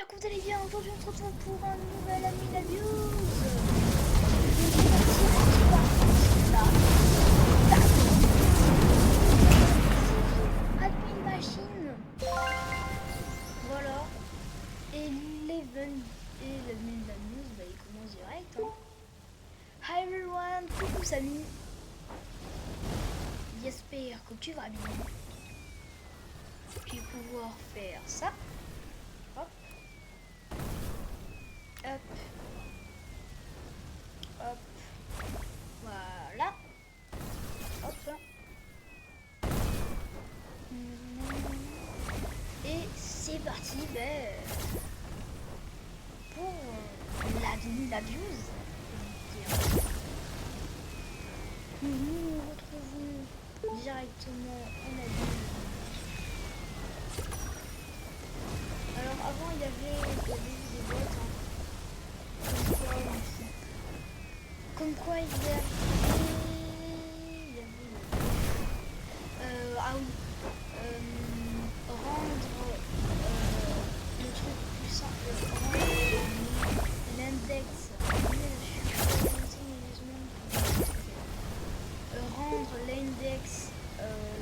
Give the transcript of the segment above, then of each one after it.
j'espère que vous allez bien. Aujourd'hui on se retrouve pour un nouvel Admin Abuse. Admin Machine. Voilà. Et l'Admin Abuse, bah, il commence direct. Hein. Hi everyone, coucou Samy. J'espère que tu vas bien. Puis pouvoir faire ça. Hop. Hop. Hop. Voilà. Hop. Et c'est parti pour l'Admin Abuse. Nous nous retrouvons directement en Admin. Alors avant il y avait des boîtes. Comme quoi il y avait ah oui, rendre le truc plus simple, rendre l'index rendre l'index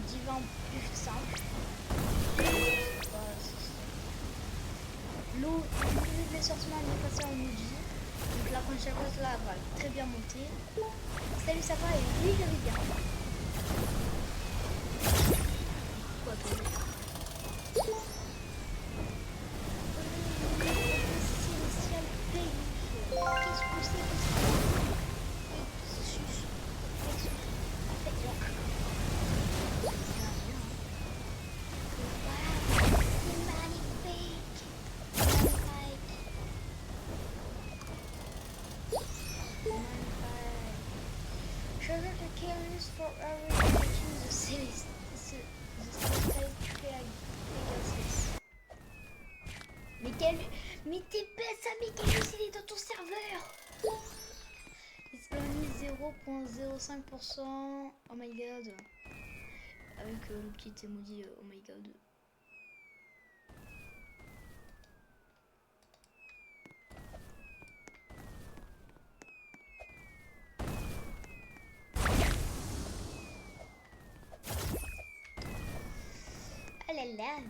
divin plus simple. L'eau de l'assortiment est passé en Muji. Donc la prochaine fois là va très bien monter. Salut, ça va? Et oui, je vais bien. Quoi d'autre? Célestial Page. Qu'est-ce que c'est que ça? For every the cities, mais t'es bête, ça, Michaelis, il est dans ton serveur. It's only 0.05%. Oh my god. Avec le petit emoji, oh my god. Ah là là.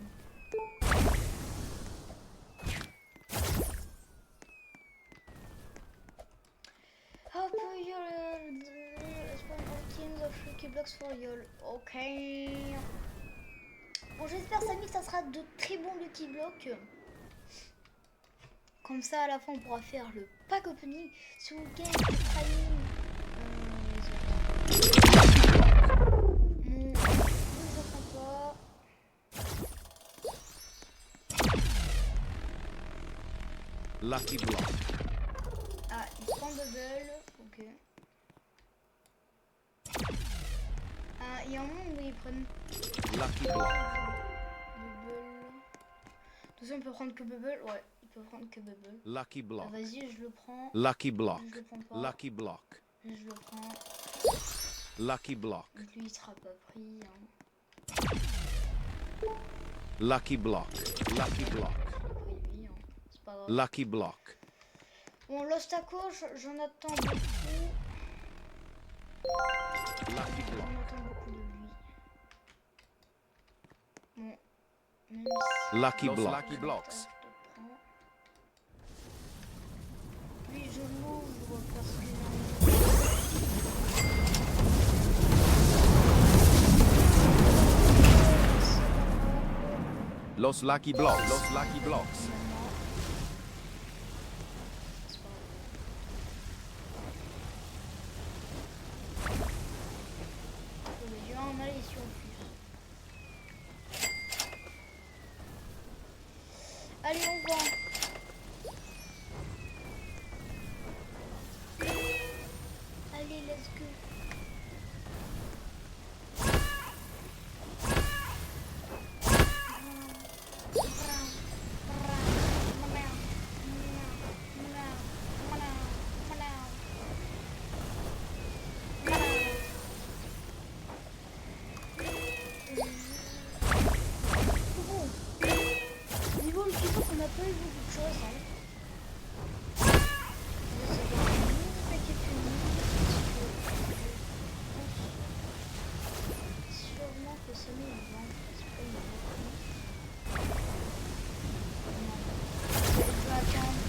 How to spawn all teams of Lucky Blocks for y'all. Ok. Bon, j'espère, Samy, que ça sera de très bons Lucky Blocks. Comme ça, à la fin, on pourra faire le pack opening sous Game Prime. Lucky Block. Ah, il prend Bubble, ok. Ah, il y a un moment où ils prennent Lucky Block. Bubble. De toute façon, il peut prendre que Bubble, ouais, il peut prendre que Bubble. Lucky Block. Ah, vas-y, je le prends. Lucky Block. Je le prends pas. Lucky Block. Je le prends. Lucky Block. Donc lui, il sera pas pris. Hein. Lucky Block. Lucky Block. Lui, hein. C'est pas grave. Lucky Block. Bon, l'Ostaco, j'en attends beaucoup. Lucky Block. J'en attends beaucoup de lui. Bon, même si Lucky je Block. te prends. Lui, je l'ouvre parce que Los Lucky Blocks. Los Lucky Blocks. Allez, on va. Allez, let's go. Niveau le kiff qu'on a pas eu beaucoup intéressant. Là, ça doit être un mini paquet puni. Sûrement que ça met une vente. C'est pas une vente. Non. Je vais attendre.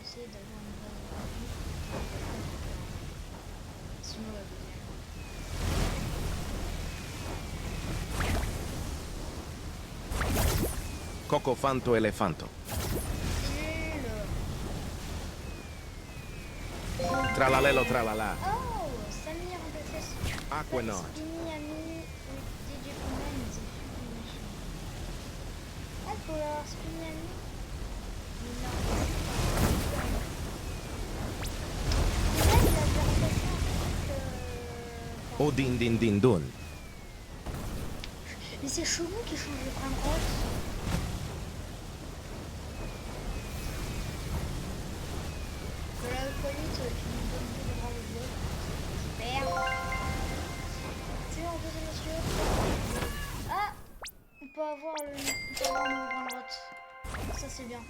Essayer d'avoir une base de revue. Sinon, la deuxième. Cocofanto elefanto. C'est nul. Tralalelo tralala. Oh, Samir remplaçait Aquanaut. Spinny Ami with DJ Command is a sublimation. Ah, il faut avoir Spinny Ami. Mais non. Déjà, il avait remplacé un truc. Odin din din dun. Mais c'est chelou qui change le bras de roche. De la colite qui nous donne plus de bras de jeu. Super. C'est bon, monsieur. Ah, on peut avoir un nouveau brin de rotte. Ça c'est bien.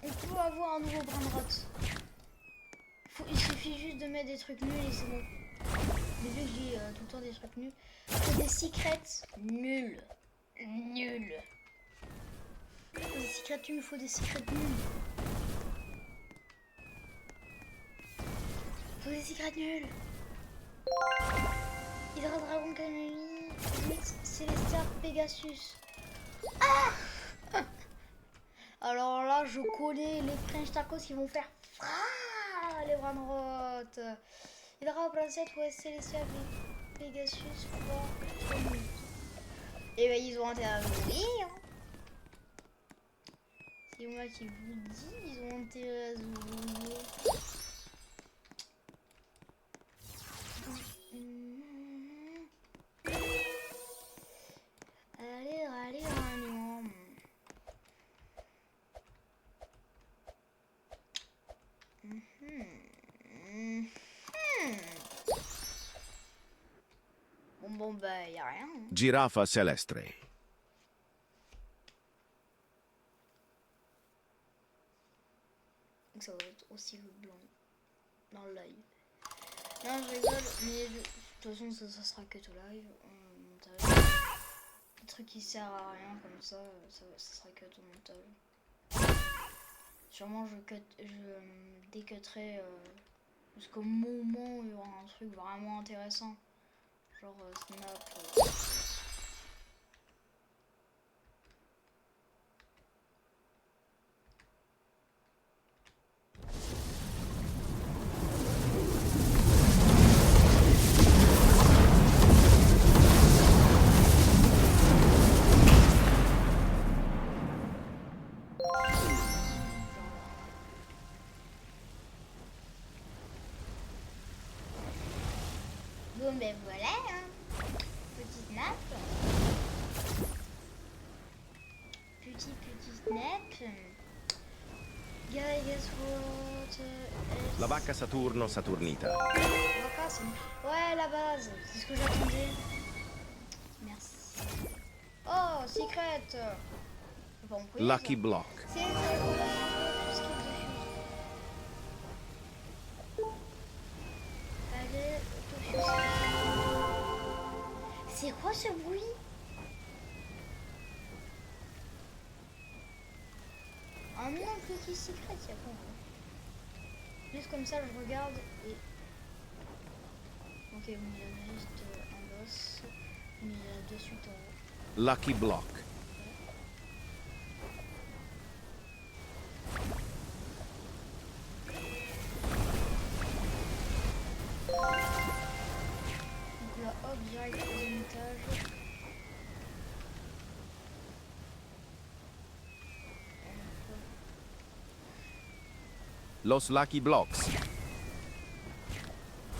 On peut avoir un nouveau brin de rotte. Il suffit juste de mettre des trucs nuls et c'est bon. Mais vu que j'ai tout le temps des trucs nuls. Faut des secrets nuls. Nuls. Faut des secrets nuls, il faut des secrets nuls. Faut des secrets nuls. Hydra Dragon Canary, Blitz, Célestia, Pegasus. Ah alors là, je connais les French Tacos qui vont faire les Branrot. Hydra Placette, ouais, Célestia, Pegasus, fort, 3 minutes. Et ben ils ont intérêt à mourir. C'est moi qui vous dis, ils ont intérêt à mourir. Allez, allez, allez. Bon, bah, y a rien. Hein. Giraffa celestre. Ça va être aussi le blanc dans le live. Non, je rigole, mais de toute façon, ça sera que tout live. Montage. Le truc qui sert à rien comme ça sera que tout montage. Sûrement, je décutterai jusqu'au moment où il y aura un truc vraiment intéressant. Genre Snap. Bon ben voilà, hein. Petit snap. Petit snap. Guys, what? La vacca Saturno Saturnita. Ouais, la base, c'est ce que j'attendais. Merci. Oh, secret. Bon, Lucky Block. C'est tout ce qui est dessus. Allez, c'est quoi ce bruit? Un nom petit secret, il y a quoi? Juste comme ça, je regarde et... Ok, bon, il y a juste un boss, mais il y a de suite en haut. Lucky Block. Donc là, hop, direct au deuxième étage. Los Lucky Blocks.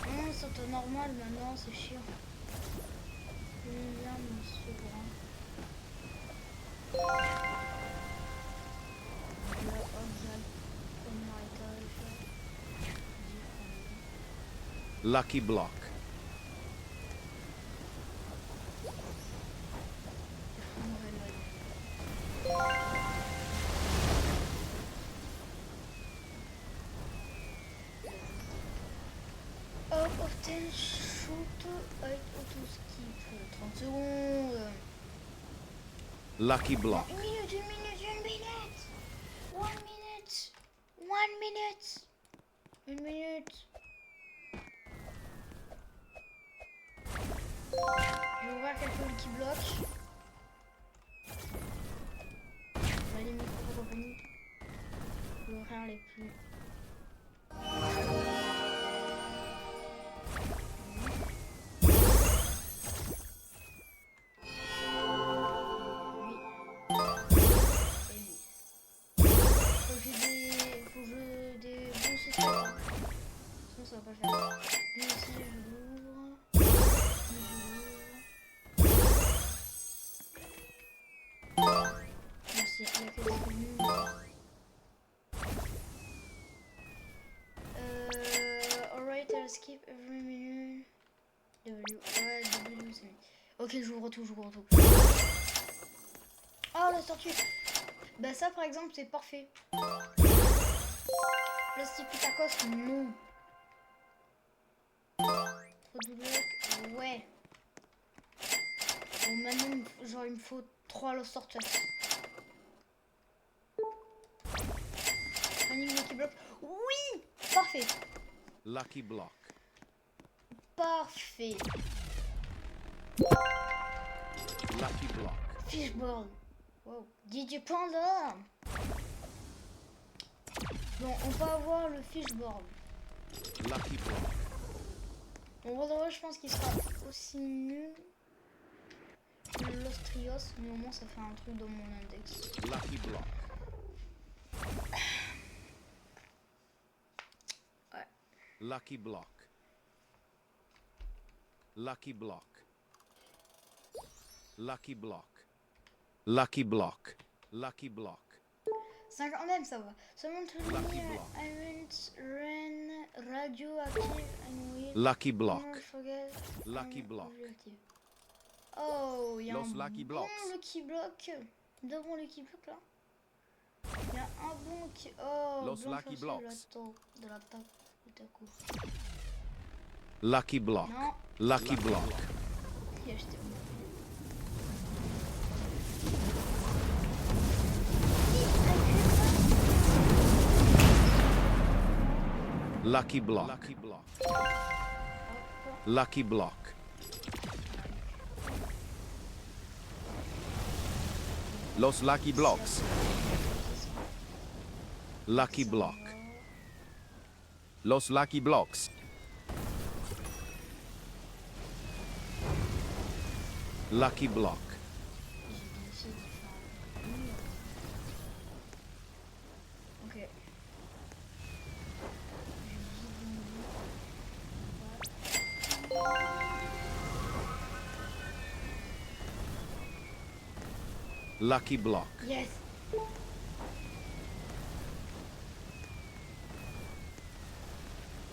Non, c'est normal maintenant, c'est chiant. J'aime bien monsieur Brun. Là, hop, direct au premier étage. Lucky Block. On Obtain shoot avec auto-skip. 30 secondes. Lucky block. Une minute, une minute, une minute. One minute. One minute. Une minute. Je vais ouvrir quelques qui bloquent. On va les micros compagnie. Je vais ouvrir les plus. Ça va pas le faire. Lui aussi, je l'ouvre. Lui, je l'ouvre. Merci, il y a que des menus. Alright, I'll skip every menu. W, ouais, W, c'est mieux. Ok, j'ouvre tout, j'ouvre tout. Oh, la tortue. Bah ça, par exemple, c'est parfait. Plastipithecus, non. Trop de blocs, ouais. Bon, maintenant, genre, il me faut 3 Lost Tortues. Running Lucky Block, oui. Parfait. Lucky block. Parfait. Lucky block. Fishboard. Wow. DJ Panda. Bon, on peut avoir le fishboard. Lucky block. En vrai, je pense qu'il sera aussi nul que le Lost Trios, mais au moins ça fait un truc dans mon index. Lucky block. Ouais. Lucky block. Lucky block. Lucky block. Lucky block. Lucky block. 50 même, ça va. Seulement to Lucky me, block. events, rain, radioactive, and will Lucky block. never forget. Lucky block. Radioactive. Oh, il y a Los un Lucky bon Blocks. Lucky Block. Devant Lucky Block là. Il y a un bon qui. Oh, Los blanc Lucky foncé Blocks. de la table tout à coup. Lucky block. Non, Lucky block. il a acheté mon. Lucky block. Lucky block. Lucky block. Los Lucky Blocks. Lucky block. Los Lucky Blocks. Lucky block. Ok. Lucky block. Yes.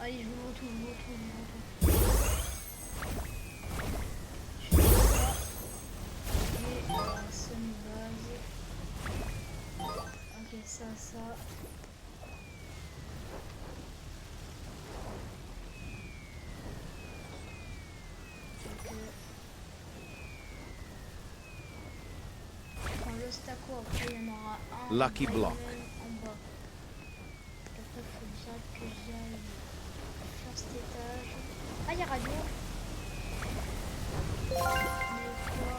Allez, je vous retrouve, je vous retrouve, je vous retrouve. Je fais ça. Et semi-base. Ok, ça, ça. Ok. Je prends le stacko, après il y en aura un. Lucky block. En bas. Après, il faut déjà que j'aille faire cet étage. Ah, il y a radio. Mais quoi,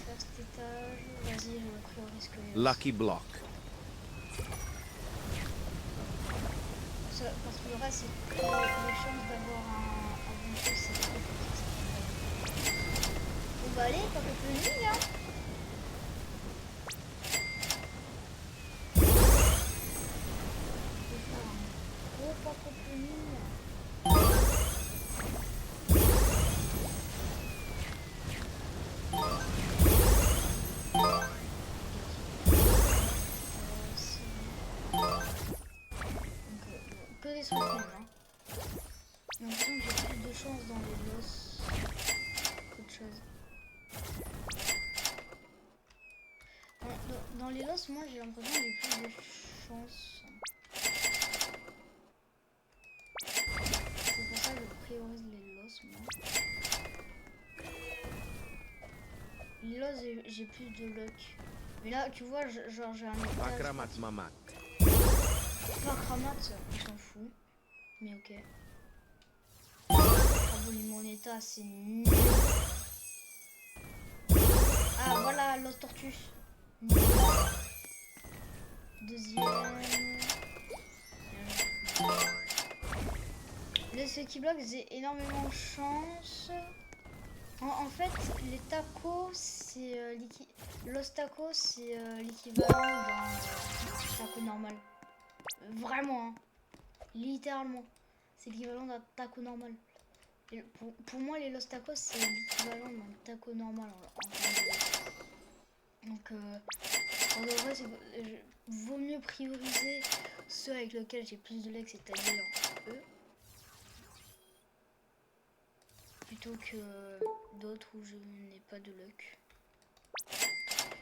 faire cet étage. Vas-y, je vais pris au risque. Lucky block. Parce que le reste, c'est que les chances d'avoir un bon truc, c'est très fort. Bon, bah allez, pas que plus hein. Je vais faire un gros pas opening. Que des trucs nuls, hein. J'ai l'impression que j'ai plus de chance dans les boss qu'autre chose. les Lost, moi j'ai l'impression que j'ai plus de chance. C'est pour ça que je priorise les Lost, moi. Les Lost, j'ai plus de luck. Mais là, tu vois, genre j'ai un étage. Akramat mamak. Pas Kramat, on s'en fout. Mais ok. Abonner mon état, c'est nul. Ah, voilà, Lost Tortus. Nul. Deuxième. Les Lucky Blocks, j'ai énormément de chance. En fait, les tacos, c'est Los Tacos, c'est l'équivalent d'un taco normal. Vraiment, hein. Littéralement, c'est l'équivalent d'un taco normal. Et pour moi, les Los Tacos, c'est l'équivalent d'un taco normal. Donc, en vrai, vaut mieux prioriser ceux avec lesquels j'ai plus de legs, c'est-à-dire eux, plutôt que d'autres où je n'ai pas de luck.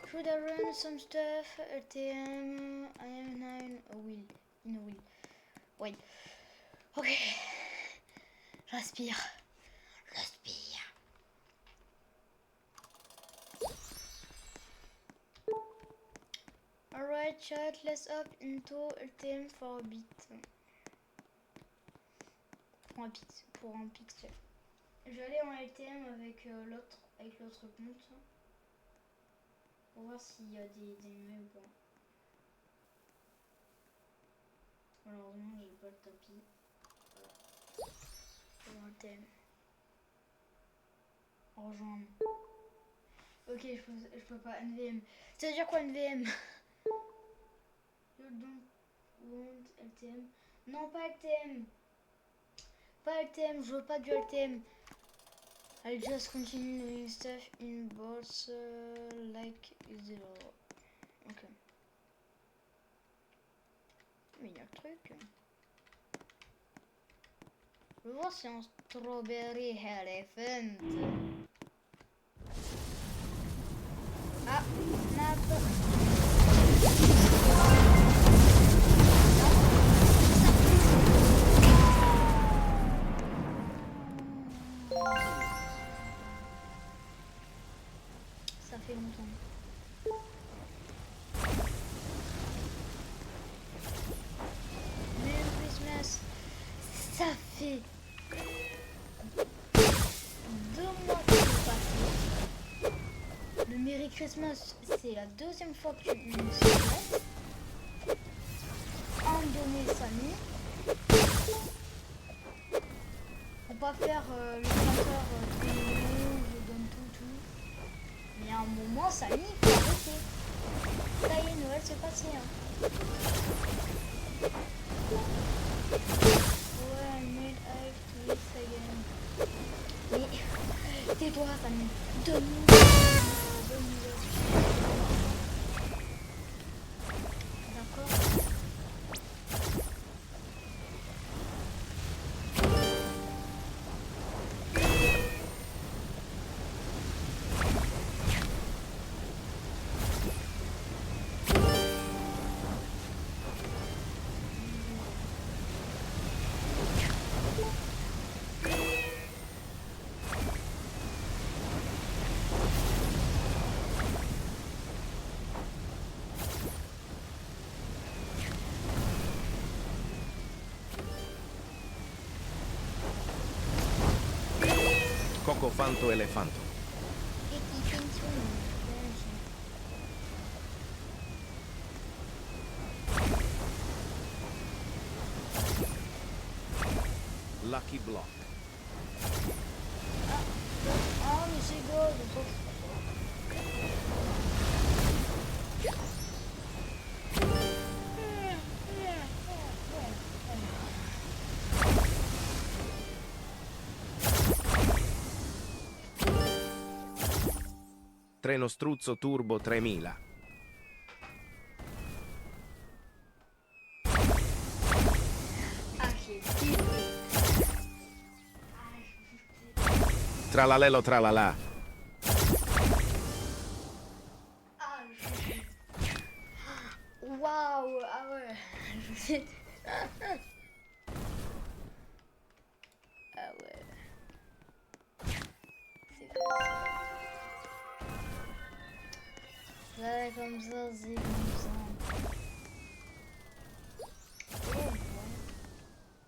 Should I run some stuff? LTM, I am 9, a wheel, in a wheel. Ouais. Ok. J'aspire. Alright chat, let's up into LTM for a bit. Pour un pixel. Je vais aller en LTM avec l'autre compte. Pour voir s'il y a des mails ou pas. Malheureusement j'ai pas le tapis. Voilà. Pour LTM. Rejoindre. Ok, je peux pas. NVM. Ça veut dire quoi NVM? You don't want LTM. Non, pas LTM. Pas LTM, je veux pas du LTM. I'll just continue doing stuff in bots like zero. Ok. Mais il y a le truc. Je veux voir si un strawberry elephant. Ah, nappe. Ça fait longtemps. Merry Christmas. Ça fait 2 mois que c'est passé. Le Merry Christmas, c'est la deuxième fois que tu me souhaites. En donner Samy. Faut pas faire le chanteur tout le monde, je donne tout. Mais à un moment, Samy, il faut arrêter. Ça y est, Noël c'est passé. Hein. Ouais, mais I have to again. Mais tais-toi, Samy. Donne-nous. D'accord. Cocofanto elefanto. Lucky block. Ah, mais c'est beau, Treno struzzo turbo 3000. Tralalelo tralala. Ah ouais. C'est comme ça. Ouais, comme ça, c'est comme ça.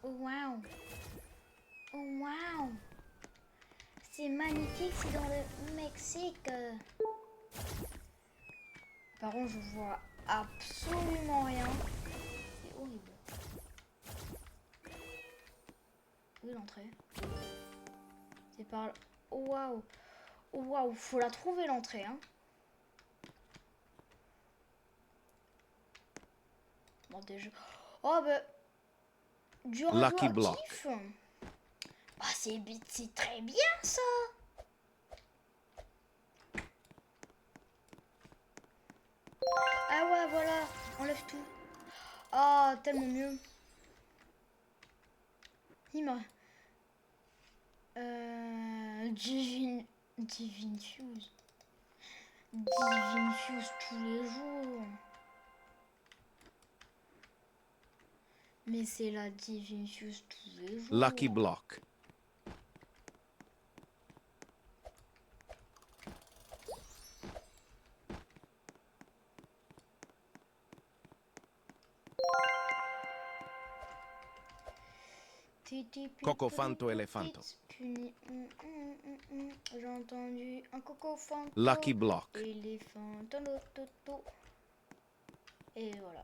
Oh wow. Oh wow. C'est magnifique, c'est dans le Mexique. Par contre, je vois absolument rien. C'est horrible. Où est l'entrée? C'est par là. Oh waouh. Oh waouh, faut la trouver l'entrée, hein. Bon, déjà. Oh bah. Du Lucky Block. radioactif. Ah, c'est très bien ça. Ah ouais, voilà, enlève tout. Ah, tellement mieux. Il m'a... Divine Fuse. Divine Fuse tous les jours. Mais c'est la Divine Fuse tous les jours. Lucky Block. Coco Fanto Elefanto. J'ai entendu un coco fanto. Lucky Block. Éléphant. Et voilà.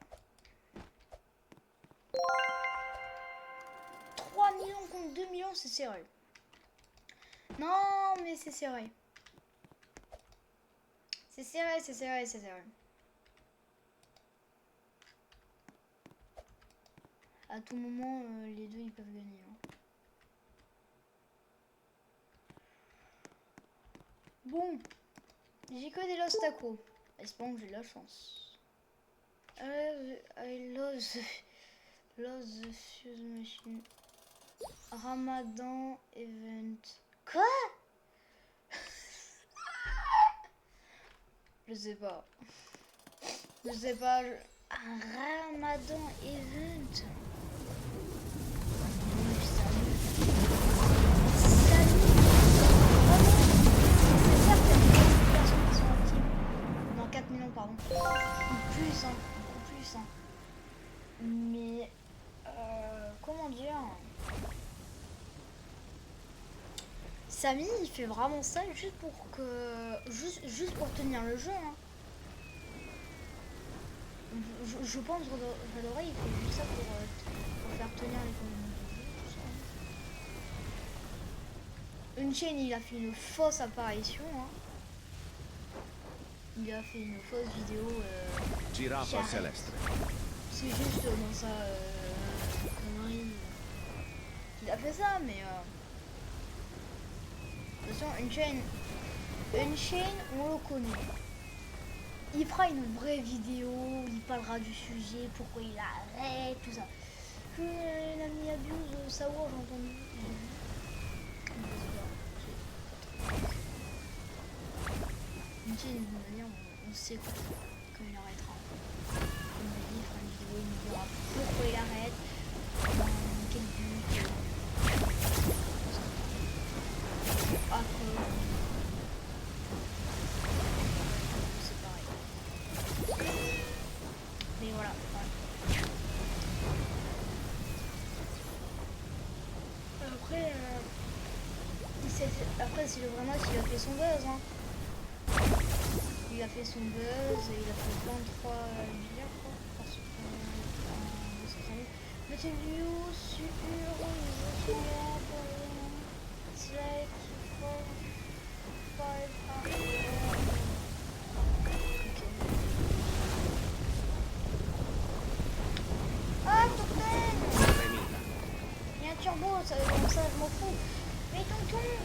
3 millions contre 2 millions, c'est serré. Non, mais c'est serré. C'est serré, c'est serré, c'est serré. À tout moment, les deux, ils peuvent gagner. Hein. Bon. J'ai que des Lost Taco. Espérons que j'ai de la chance. I lost the fuse machine. Ramadan event. Quoi? Je sais pas. Je sais pas. Un Ramadan event. Non, 4 millions, pardon. Ou plus, hein. Ou plus, hein. Mais... comment dire? Samy, il fait vraiment ça juste pour que... Juste pour tenir le jeu, hein. Je pense que Valorant, il fait juste ça pour faire tenir les communautés de jeu, tout ça. Une chaîne, il a fait une fausse apparition, hein. Il a fait une fausse vidéo. Giraffa Celeste. C'est juste dans sa connerie. Il a fait ça, mais de toute façon, une chaîne, on le connaît. Il fera une vraie vidéo, il parlera du sujet, pourquoi il arrête, tout ça. Un ami abuse, Saour, j'ai entendu. Une chaîne, d'une manière, on sait quand il arrêtera. Comme il a dit, il fera une vidéo, il nous dira pourquoi il arrête, dans quel but. Après, c'est pareil. Mais voilà. Après, c'est le vraiment il a fait son buzz. Hein. Il a fait son buzz et il a fait 23 milliards quoi. Parce que mais c'est vieux sur it's like 4, 5 Ah, Token! Il y a un turbo, ça, donc ça, je m'en fous. Mais ton tongue!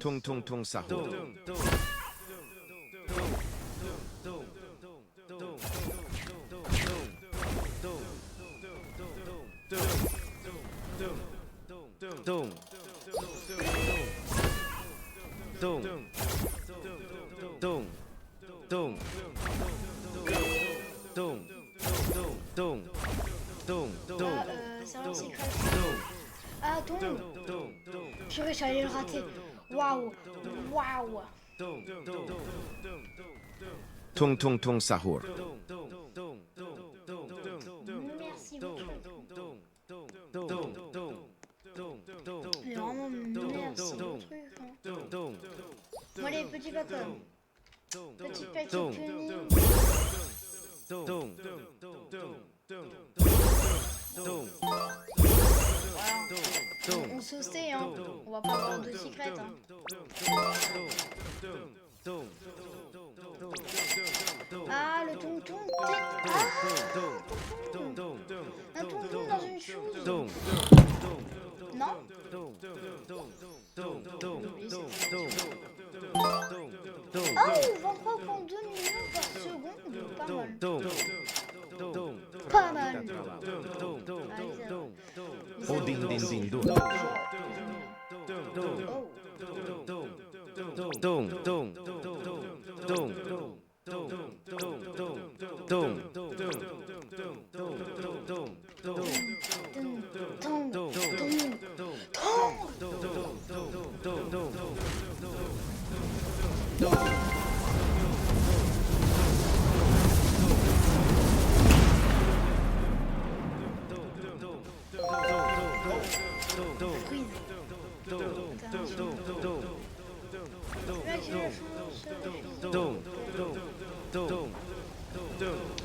Tung tung tung sahur. Là, serveur secret. Ah, tombe. Purée, j'allais le rater. Waouh. Waouh. Tung tung tung sahur. Merci beaucoup. Mais vraiment, merci le truc. Hein. Moi, les petits bacon. Petit paquet puni. Voilà. On se sait, hein. On va pas avoir de secret. Hein. Ah, le tonton. Ah, tonton. Un tonton dans une chose. Non. Oh, 23,2 millions par seconde. Pas mal. Pas mal. Allez, ça va. Oh din din din dun.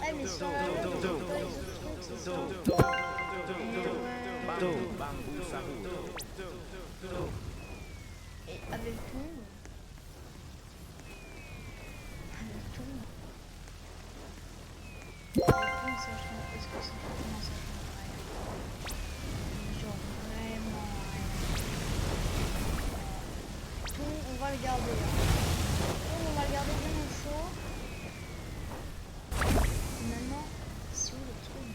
Ah, mais sans la lettre, on peut pas les autres trucs, c'est ça. Bamboo sahur. Et avec tout. Avec tout. Avec tout, ça change. Est-ce que ça change? Non, ça change rien. Genre vraiment rien. Tout, on va le garder. Hein. Tout, on va le garder bien au chaud. Maintenant, c'est où le truc?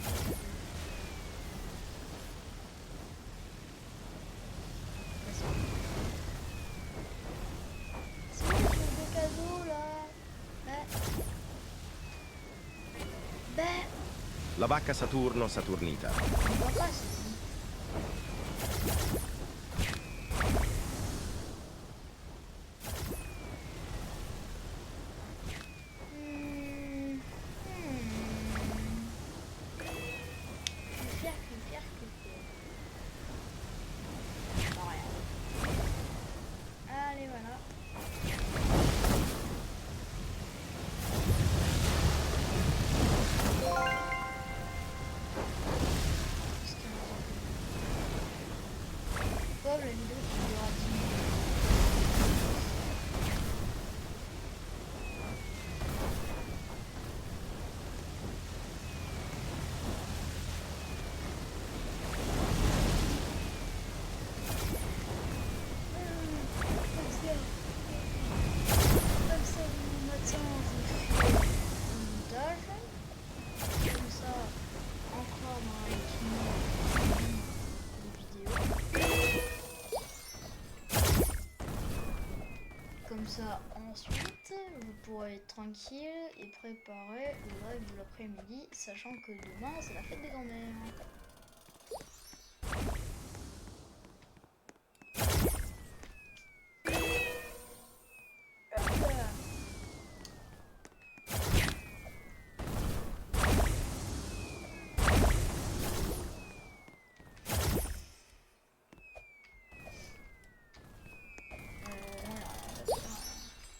C'est où le truc de cadeau là? La vacca Saturno Saturnita. On voit pas ceci. Bon, rien. Allez, voilà. Pauvre, la vidéo qui durera 10 minutes. Comme ça, maintenant, je fais un montage. Comme ça, encore dans les vidéos. Comme ça, ensuite, vous pourrez être tranquille et préparer le live de l'après-midi, sachant que demain, c'est la fête des grands-mères.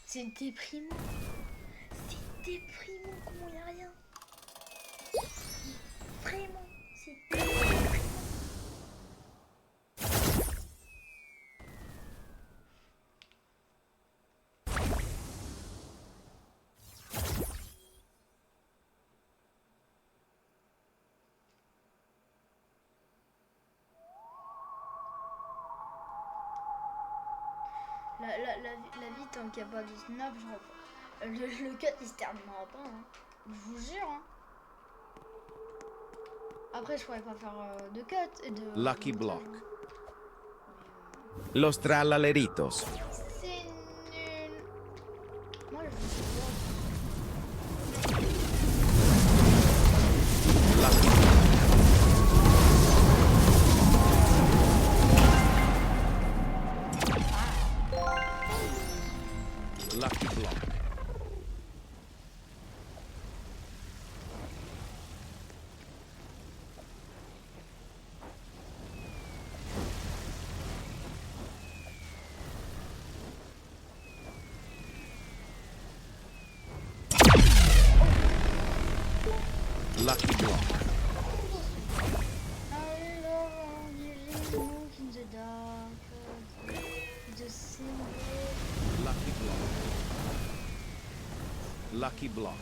C'est déprimant. C'est déprimant comment il n'y a rien. Vraiment, c'est déprimant. La vie, tant qu'il n'y a pas de snap, je reprends. Le cut, il se terminera pas. Hein. Je vous jure. Hein. Après, je pourrais pas faire de cut et de. Lucky de Block. montage, hein. Los Tralaleritos. C'est nul. Moi, je veux Lucky, Lucky Block. Lucky Block. Lucky Block. Lucky Block.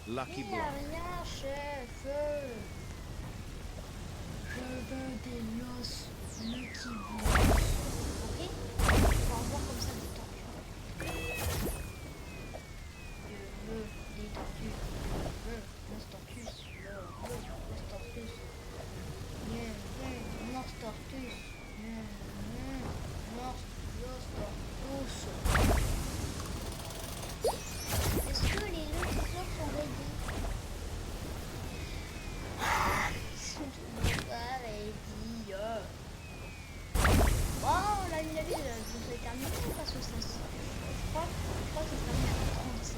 Lucky Il n'y a Block. rien, chef. Je veux des los Lucky Block. Ok? On va avoir comme ça des tortues. Je veux des tortues. Je veux Los Tortus. Je veux Los Tortus. Los Tortus. Los Tortus. Est-ce que les lotiseurs sont ready? Ils sont toujours pas ready. Bon, la vie, je vais terminer parce que ça je crois que ça termine à 35.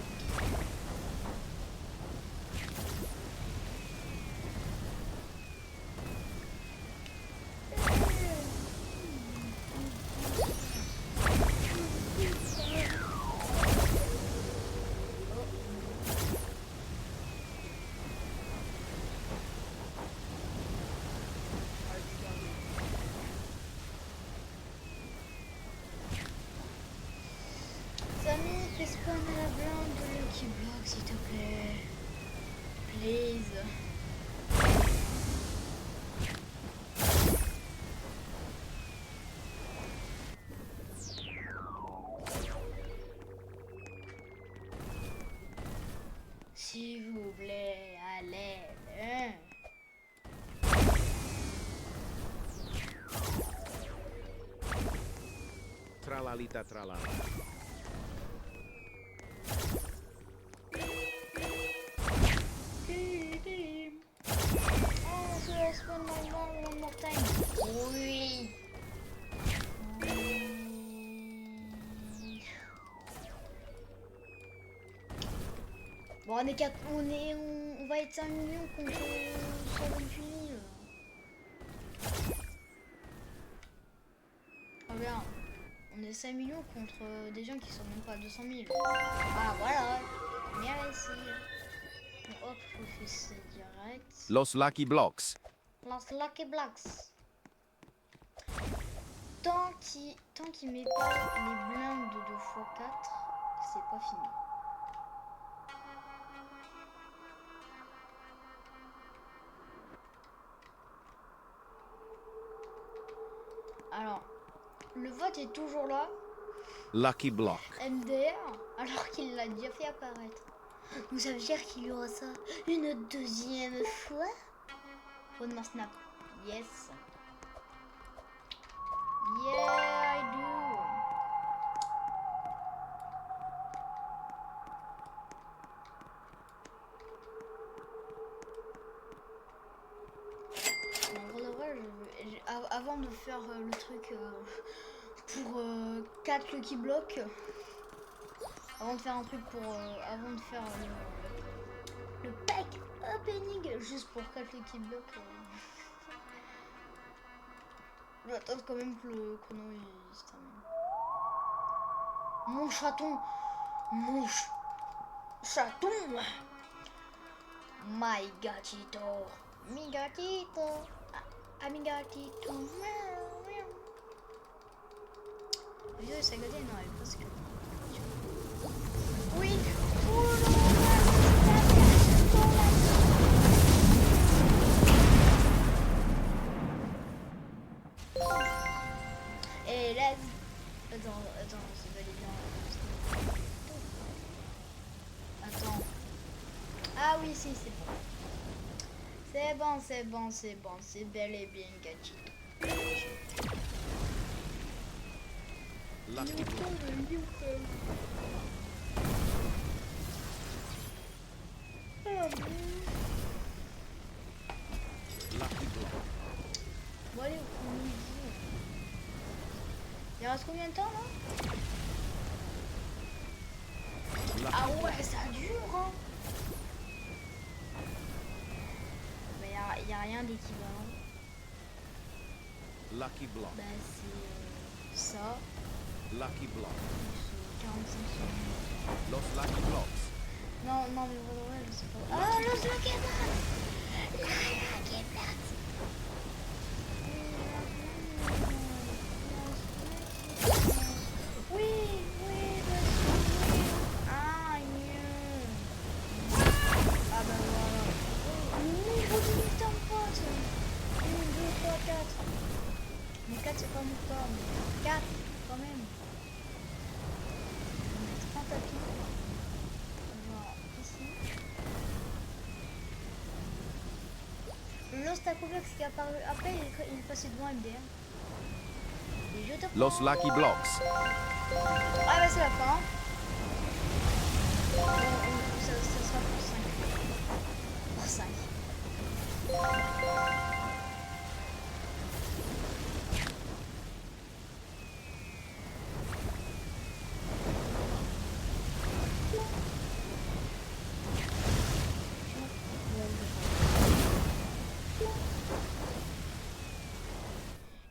Samy, fais spawn à la blinde de Lucky Block, s'il te plaît. Please. S'il vous plaît, allez. Hein. Tralalita tralala. Oh, so I spend my money one more time. Oui. Bon, on est 4, on va être 5 millions contre 128 000. Regarde, on est 5 millions contre des gens qui sont même pas à 200 000. Ah voilà, merci. Bon, hop, je fais ça direct. Los Lucky Blocks. Lance Lucky Blocks. Tant qu'il met pas les blindes de 2x4, c'est pas fini. Alors, le vote est toujours là. Lucky Block. MDR, alors qu'il l'a déjà fait apparaître. Donc ça veut dire qu'il y aura ça une deuxième fois. One snap. Yes. Yeah, I do. En vrai, avant de faire le truc pour 4 Lucky Block, avant de faire un truc pour avant de faire le pack opening juste pour 4 Lucky Block, je vais attendre quand même que le chrono il se termine. Mon chaton, chaton, my gatito, mi gatito, mi gatito. La vidéo est gâtée, non, elle est presque. Oui. Et let's C'est bon, c'est bon, c'est bon. C'est bel et bien Gadget. Lucky block. Lucky block. Bon allez, on y va. Il reste combien de temps là? Lucky Ah block. ouais, ça dure hein. Mais y a rien d'équivalent. Lucky block. Bah c'est ça. Lucky block. Plus 45 secondes. Los lucky blocks. Non, non mais ouais, je sais pas. Ah, Los Lucky Blocks. Lucky Blocks. Oui, oui, oui. Ah, mieux. Ah bah voilà. Niveau de ton pote. 1, 2, 3, 4. Mais 4 c'est pas mon corps, mais 4 quand même. On va mettre un tapis. Genre ici. Le Lost Aquablox qui est apparu après, il est passé devant MDR. Et je te prends. Los lucky blocks. Ah bah c'est la fin. Ça sera pour 5. Pour 5.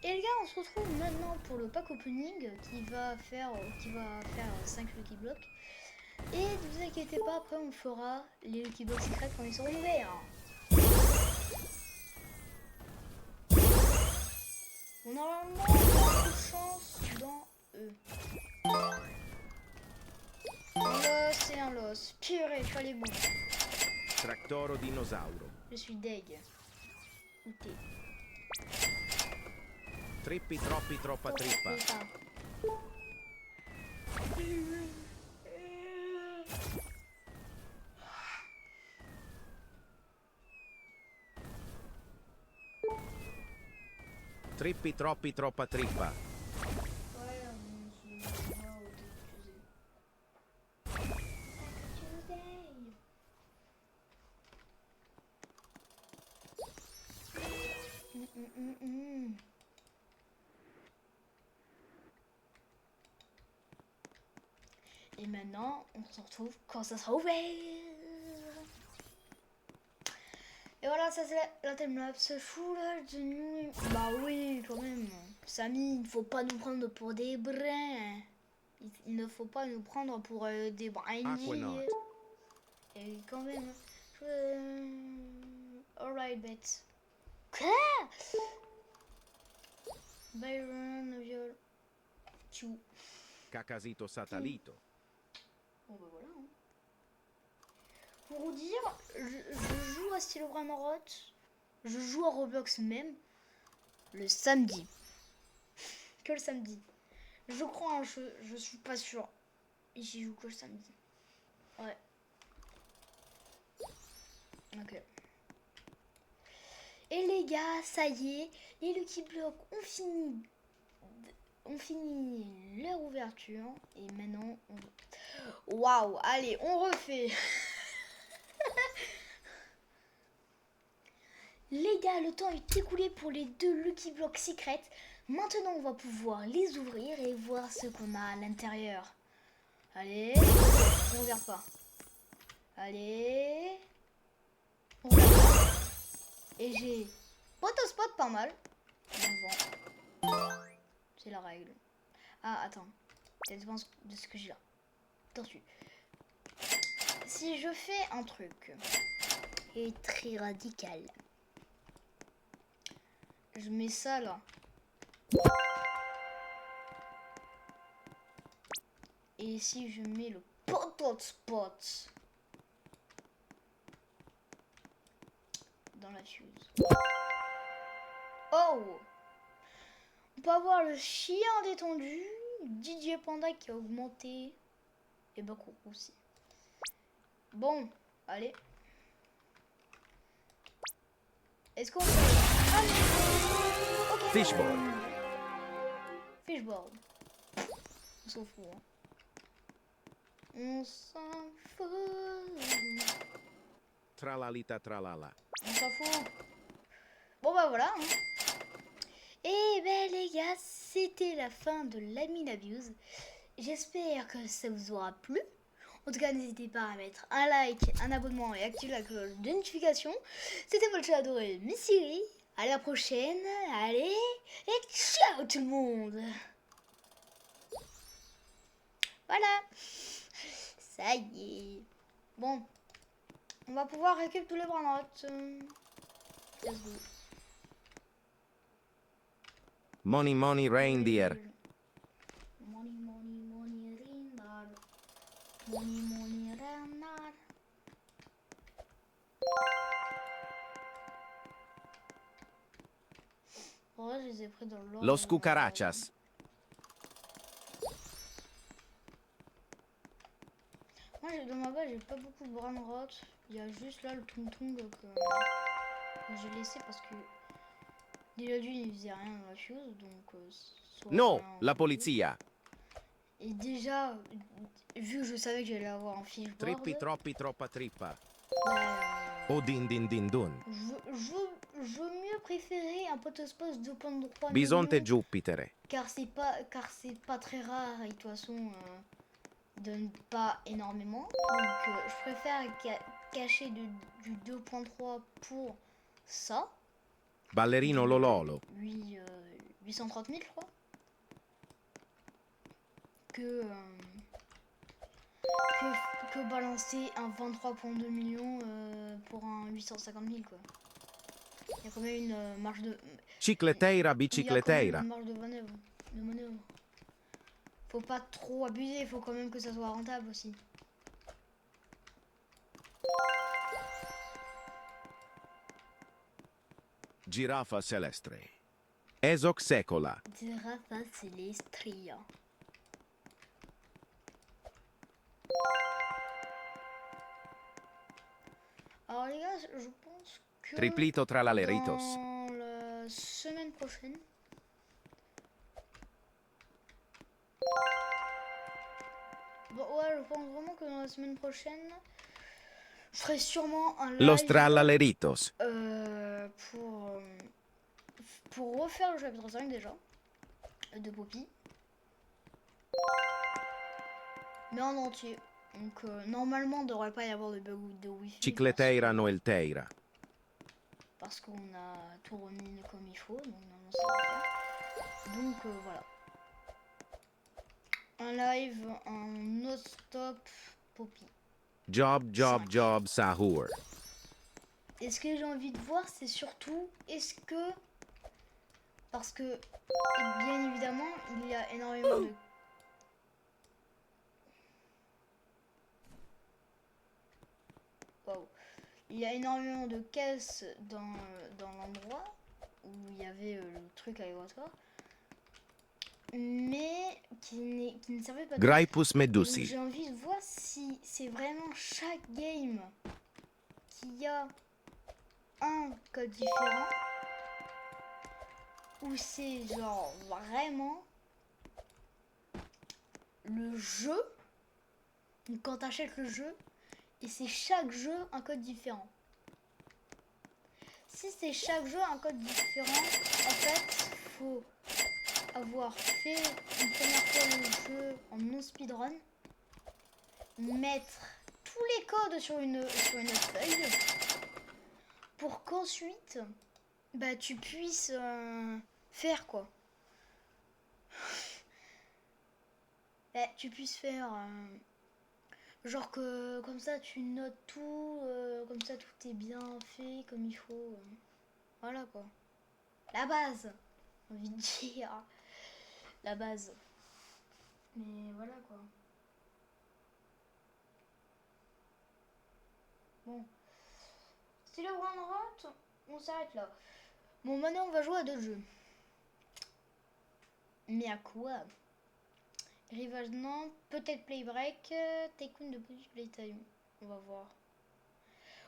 Et les gars, on se retrouve maintenant pour le pack opening qui va faire 5 Lucky Blocks. Et ne vous inquiétez pas, après on fera les Lucky Blocks secrets quand ils seront ouverts. On a normalement beaucoup de chance dans eux. Un los et un los. Purée, fallait bon. Tractoro dinosauro. Je suis deg. Où t'es? Trippi troppi troppa trippa. Trippi troppi troppa trippa. Ouais, on se voit au Tuesday. Et maintenant, on se retrouve quand ça sera ouvert. Et voilà, ça c'est la timelapse full de nuit. Bah oui, quand même. Samy, il ne faut pas nous prendre pour des brins. Il ne faut pas nous prendre pour des brindilles. Aquanaut. Et quand même. Alright, bet. Quoi? Byron, viol. Tchou. Cacasito satalito. Bon bah voilà. Hein. Pour vous dire, je joue à Stylo Ramarotte. Je joue à Roblox même. Le samedi. Que le samedi. Je crois, hein, je suis pas sûr. Et j'y joue que le samedi. Ouais. Ok. Et les gars, ça y est, les Lucky Blocks ont fini. On finit leur ouverture. Et maintenant, on... Waouh, allez, on refait. Les gars, le temps est écoulé pour les 2 Lucky Blocks secrets. Maintenant, on va pouvoir les ouvrir et voir ce qu'on a à l'intérieur. Allez, on regarde pas. Allez, on regarde pas. Et j'ai Photospot pas mal. Bon, c'est la règle. Ah, attends. Ça dépend de ce que j'ai là. Tortue. Si je fais un truc et très radical. Je mets ça là. Et si je mets le Photospot dans la fuse. Oh! On peut avoir le chien détendu, DJ Panda qui a augmenté. Et Bakuro aussi. Bon, allez. Est-ce qu'on peut... Ah non. Ok. Fishball. Fishball. On s'en fout. Hein. On s'en fout. Tralalita tralala. On s'en fout. Bon bah voilà. Hein. Et ben les gars, c'était la fin de l'Amine Abuse. J'espère que ça vous aura plu. En tout cas, n'hésitez pas à mettre un like, un abonnement et activer la cloche de notification. C'était votre chat adoré, Missiri. À la prochaine. Allez, et ciao tout le monde. Voilà. Ça y est. Bon. On va pouvoir récupérer tous les branottes. Let's go. Money, money, reindeer. Money, money, money, reindeer. Money, money, reindeer. Oh, je les ai pris dans l'ordre. Los cucarachas. Moi, dans ma base, j'ai pas beaucoup de Bramrot. Il y a juste là le Tung Tung que j'ai laissé parce que déjà d'une, il faisait rien dans la fuse. Donc, soit No, rien la en fuse. polizia. Et déjà, vu que je savais que j'allais avoir un fishboard, Trippi, troppi, troppa trippa. bah, O din din din dun. je mieux préférer un Potospos 2.3 Bisonte millions, Jupiter. car c'est pas très rare et de toute façon donne pas énormément. Donc je préfère cacher du 2.3 pour ça. Ballerino Lololo. 830 000 je crois. Que balancer un 23,2 millions pour un 850 000 quoi. Il y a quand même une marge de... Cicleteira, Il y a quand même bicicleteira. une marge de manœuvre. Faut pas trop abuser, faut quand même que ça soit rentable aussi. Giraffa celestre. Esoc secola. Giraffa celestria. Alors les gars, je pense que Triplito tralaleritos. dans la semaine prochaine, bon, ouais, je pense vraiment que dans la semaine prochaine, je ferai sûrement un live Los tralaleritos. pour refaire le chapitre 5 déjà de Poppy, mais en entier. Donc normalement, il ne devrait pas y avoir de bug de wifi Cicleteira noelteira. parce qu'on a tout remis comme il faut. Donc normalement, ça va faire. Donc voilà. Un live en non-stop Poppy. Job, job, 5. job, sahur. Et ce que j'ai envie de voir, c'est surtout, est-ce que... Parce que, bien évidemment, il y a énormément de... Waouh. Il y a énormément de caisses dans l'endroit où il y avait le truc aléatoire. Mais qui ne servait pas de... Graipus Donc, medusi. j'ai envie de voir si c'est vraiment chaque game qui a un code différent ou c'est genre vraiment le jeu. Donc quand t'achètes le jeu et c'est chaque jeu un code différent. Si c'est chaque jeu un code différent, en fait, faut avoir fait une première fois le jeu en non speedrun, mettre tous les codes sur une feuille pour qu'ensuite bah, tu puisses faire quoi. Bah, tu puisses faire genre que comme ça tu notes tout, comme ça tout est bien fait comme il faut. Voilà quoi. La base, j'ai envie de dire. La base. Mais voilà quoi. Bon. Si le round rate, on s'arrête là. Bon, maintenant on va jouer à d'autres jeux. Mais à quoi? Rivage Nantes, peut-être Playbreak, Tycoon de Poppy Playtime. On va voir.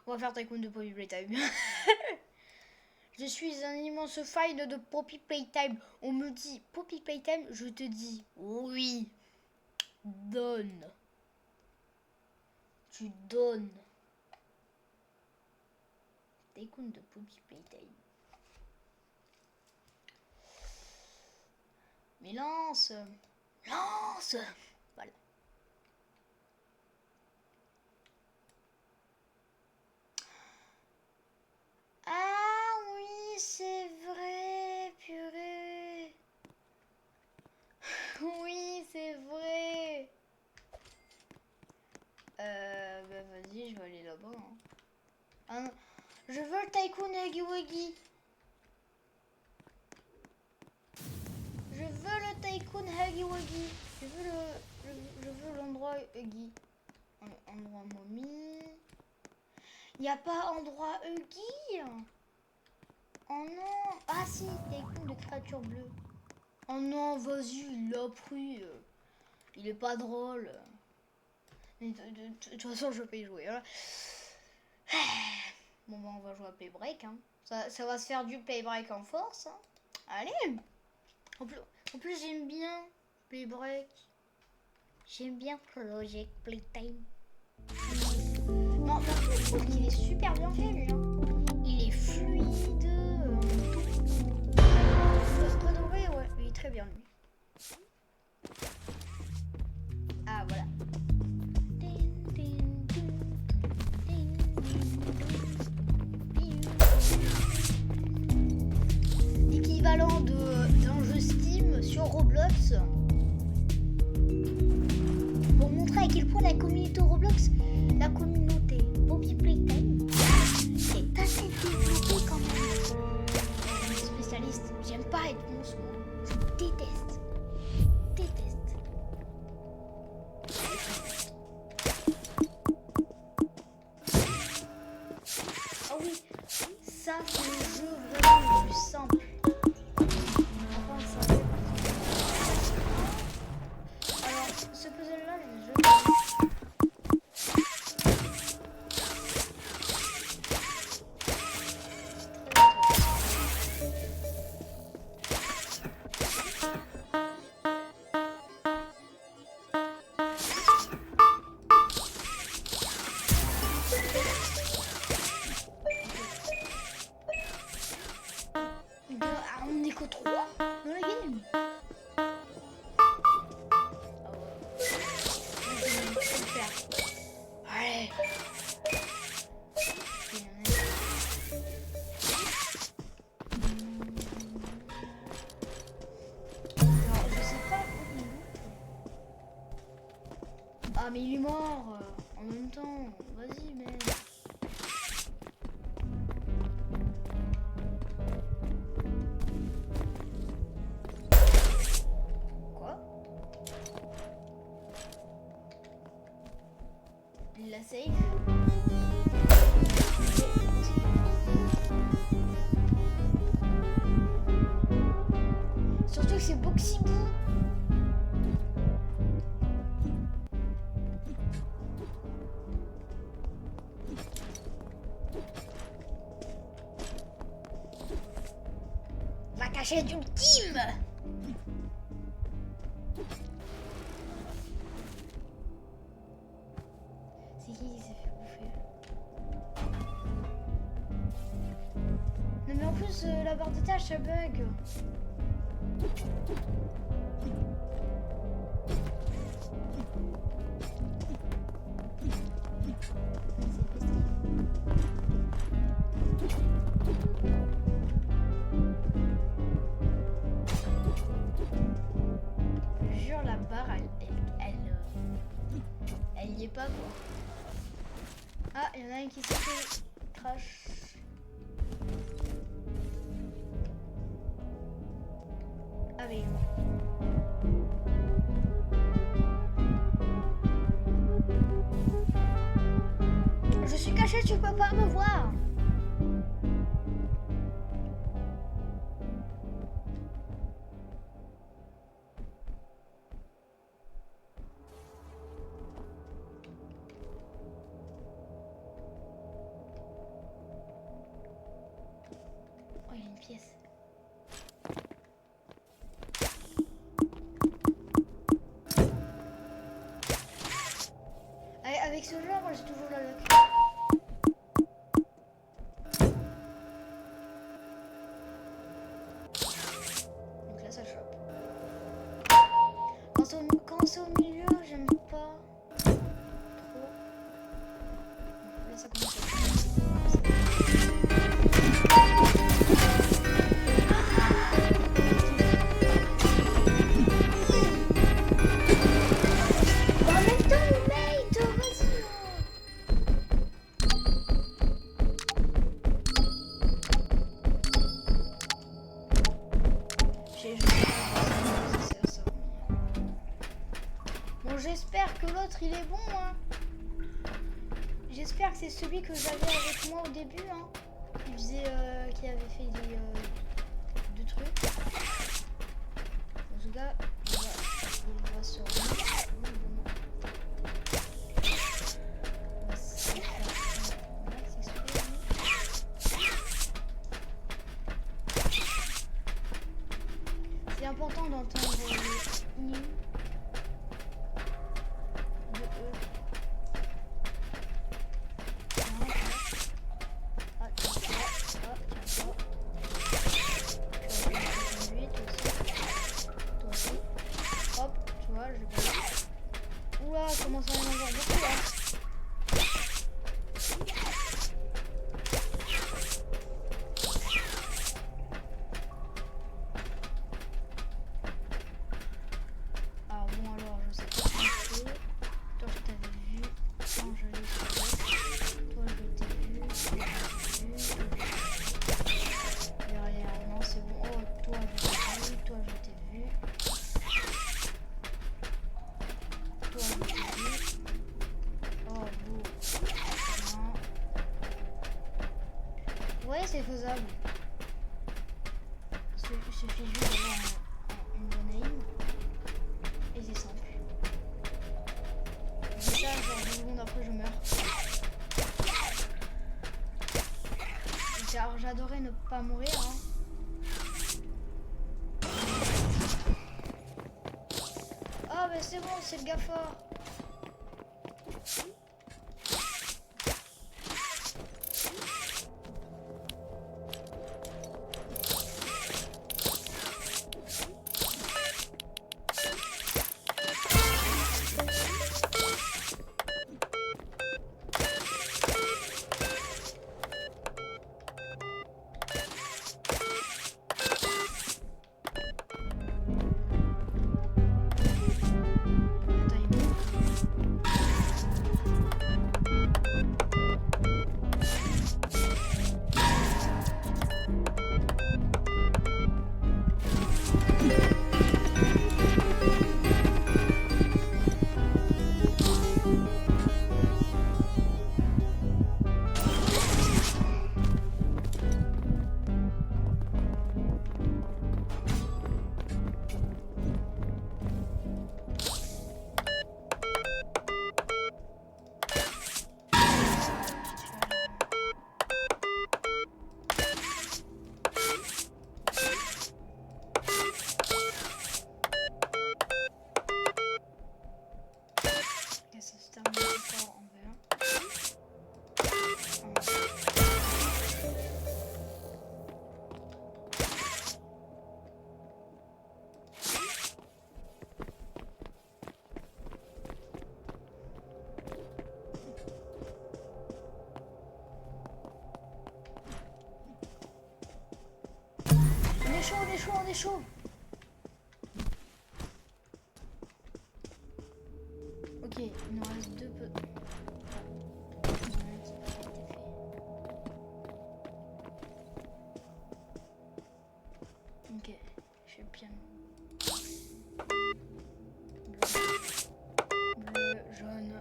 On va faire Tycoon de Poppy Playtime. Je suis un immense fan de Poppy Playtime. On me dit Poppy Playtime, je te dis oui. Donne. Tu donnes. Tycoon de Poppy Playtime. Mais lance. Lance. Voilà. Ah oui, c'est vrai, purée. Oui, c'est vrai. Bah vas-y, je vais aller là-bas. Hein. Ah non. Je veux le Tycoon Huggy Wuggy. Je veux le Tycoon Huggy Wuggy. Je veux l'endroit Huggy. Endroit momie. Il n'y a pas endroit Huggy. Oh non. Ah si, Tycoon de créature bleue. Oh non, vas-y, il l'a pris. Il est pas drôle. Mais de toute façon, je peux y jouer. Hein. Bon, bah, on va jouer à Play Break. Hein. Ça va se faire du Play Break en force. Hein. Allez. En plus j'aime bien Play Break. J'aime bien Project Playtime. Non, par contre, je trouve qu'il est super bien fait, lui. Hein. Il est fluide. Pas de vrai, ouais. Il est très bien, lui. Ah, voilà. L'équivalent d'un jeu Steam sur Roblox. Pour montrer à quel point la communauté Roblox, la communauté Poppy Playtime est assez développée quand même. Je suis spécialiste, j'aime pas être monstre, je déteste. Déteste. Ah oui, ça c'est le jeu vraiment le plus simple. Enfin, ça. Alors, ce puzzle-là, je l'ai déjà fait. On est que 3 dans la game. Allez. Alors, je sais pas où il est. Ah, mais il est mort en même temps. Vas-y, mec. Quoi? Il la save? Surtout que c'est Boxy Boo. La cachette ultime. C'est qui s'est fait bouffer? Non mais en plus la barre de tâche ça bug. Je jure la barre elle y est pas quoi. Ah il y en a un qui s'est fait crash. Ah oui. Je suis caché, tu peux pas me voir. Oh, pièces. Avec ce jeu, moi j'ai toujours la luck. Donc là ça chope. Quand c'est au milieu, j'aime pas trop. Là ça commence à j'espère que l'autre il est bon, hein. J'espère que c'est celui que j'avais avec moi au début, hein. Il faisait, qui avait fait des deux trucs. En tout cas, il va se remettre. C'est important d'entendre le new. Oula, comment ça va y en avoir beaucoup là? Ah bon alors, je sais pas ce que c'est. Toi je t'avais vu quand j'allais sur l'autre. Toi je t'ai vu, toi je t'ai vu, derrière, non c'est bon. Oh, toi je t'ai vu, toi je t'ai vu. Toi je t'ai vu. Oh beau. Non. Ouais c'est faisable. Il suffit juste d'avoir une bonne aim. Et c'est simple. Je fais ça, genre 2 secondes après je meurs. J'adorais ne pas mourir, hein. Ah bah c'est bon, c'est le gars fort. Ça se termine encore en vert. On est chaud, on est chaud, on est chaud. Ok, il nous reste 2 peu. Ok, je fais le piano. Bleu, jaune.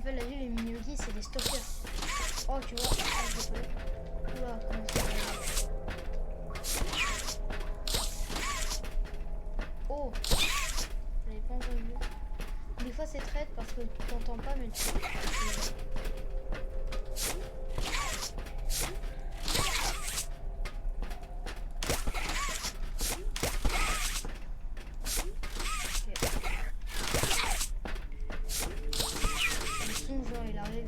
En fait, la vie, les mini-wikis, c'est des stalkers. Oh, tu vois, ah, je sais pas. Oula, comment ça va? Oh, j'avais pas entendu. Des fois, c'est traite parce que t'entends pas, mais tu. Genre il arrive.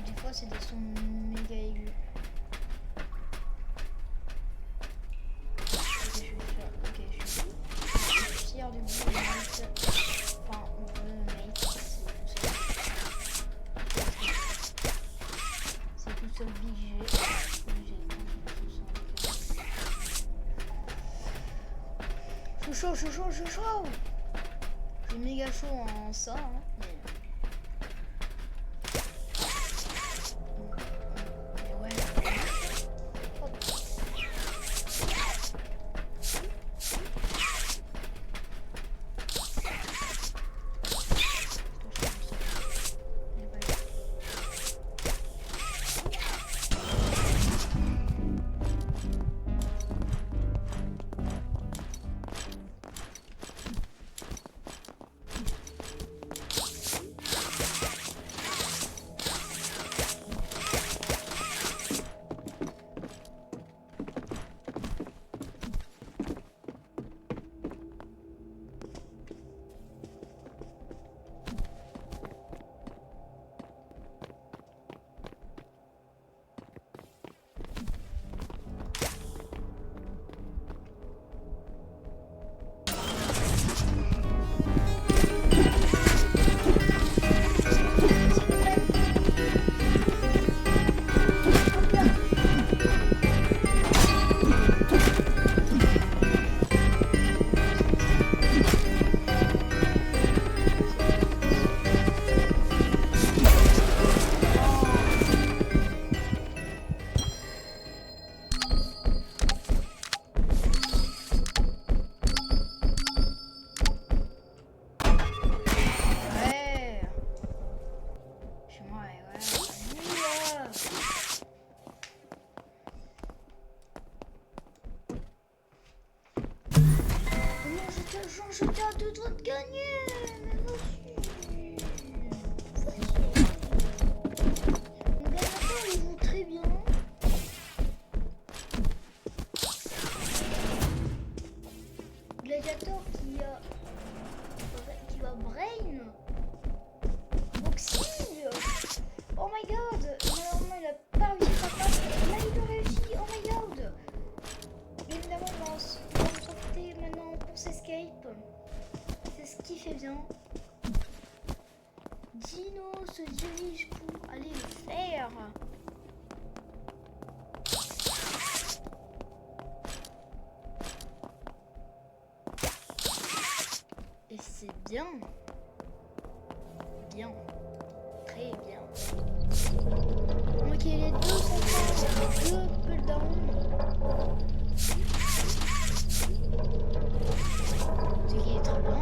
Des fois c'est des sons méga aigus. Ok, je suis fière du bruit. Enfin, on veut mate. C'est tout seul big G. Je suis chaud, je suis chaud, je suis chaud. Je suis méga chaud en ça. Hein, mais ouais. Hop. J'étais à 2 doigts de gagner. Mais vas-y. Mon gladiateur, il joue très bien. Gladiator qui va brain. Boxing. Oh my god. Malheureusement, il a pas réussi sa passe. Là, il a réussi. Oh my god. Évidemment, on va en profiter maintenant pour s'escape. C'est ce qui fait bien. Dino se dirige pour aller le faire. Et c'est bien. Bien. Très bien. Ok, les deux sont faits. Deux pull down. Ce qui est très bien.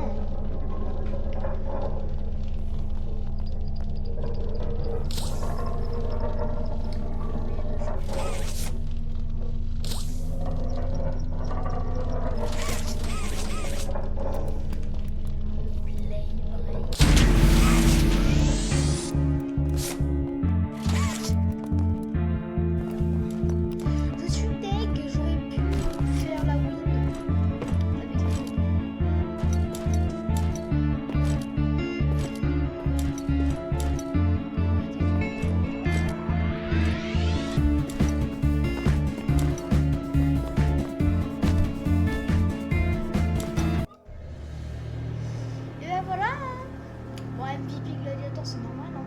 C'est normal, hein.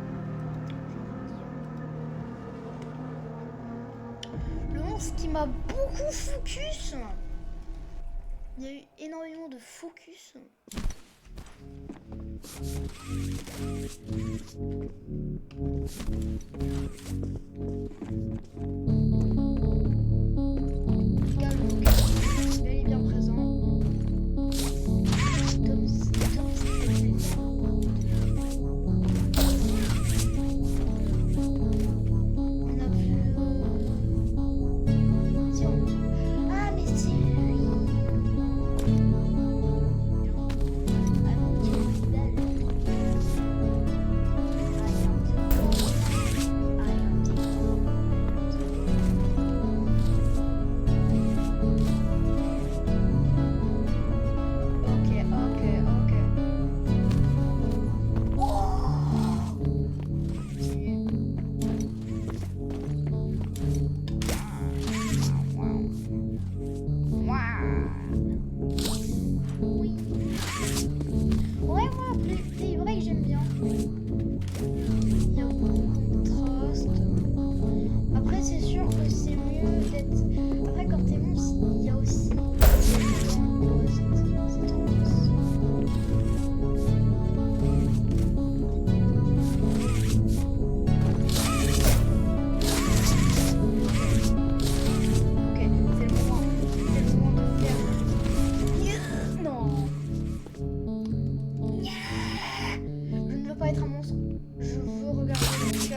Le monstre qui m'a beaucoup focus. Il y a eu énormément de focus.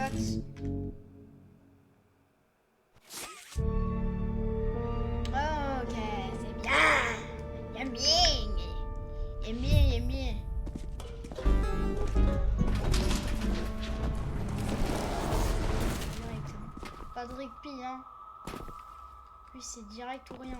relax. Ok, c'est bien. J'aime bien. J'aime bien, j'aime bien. Direct, hein. Pas de rugby, hein. Lui, c'est direct ou rien.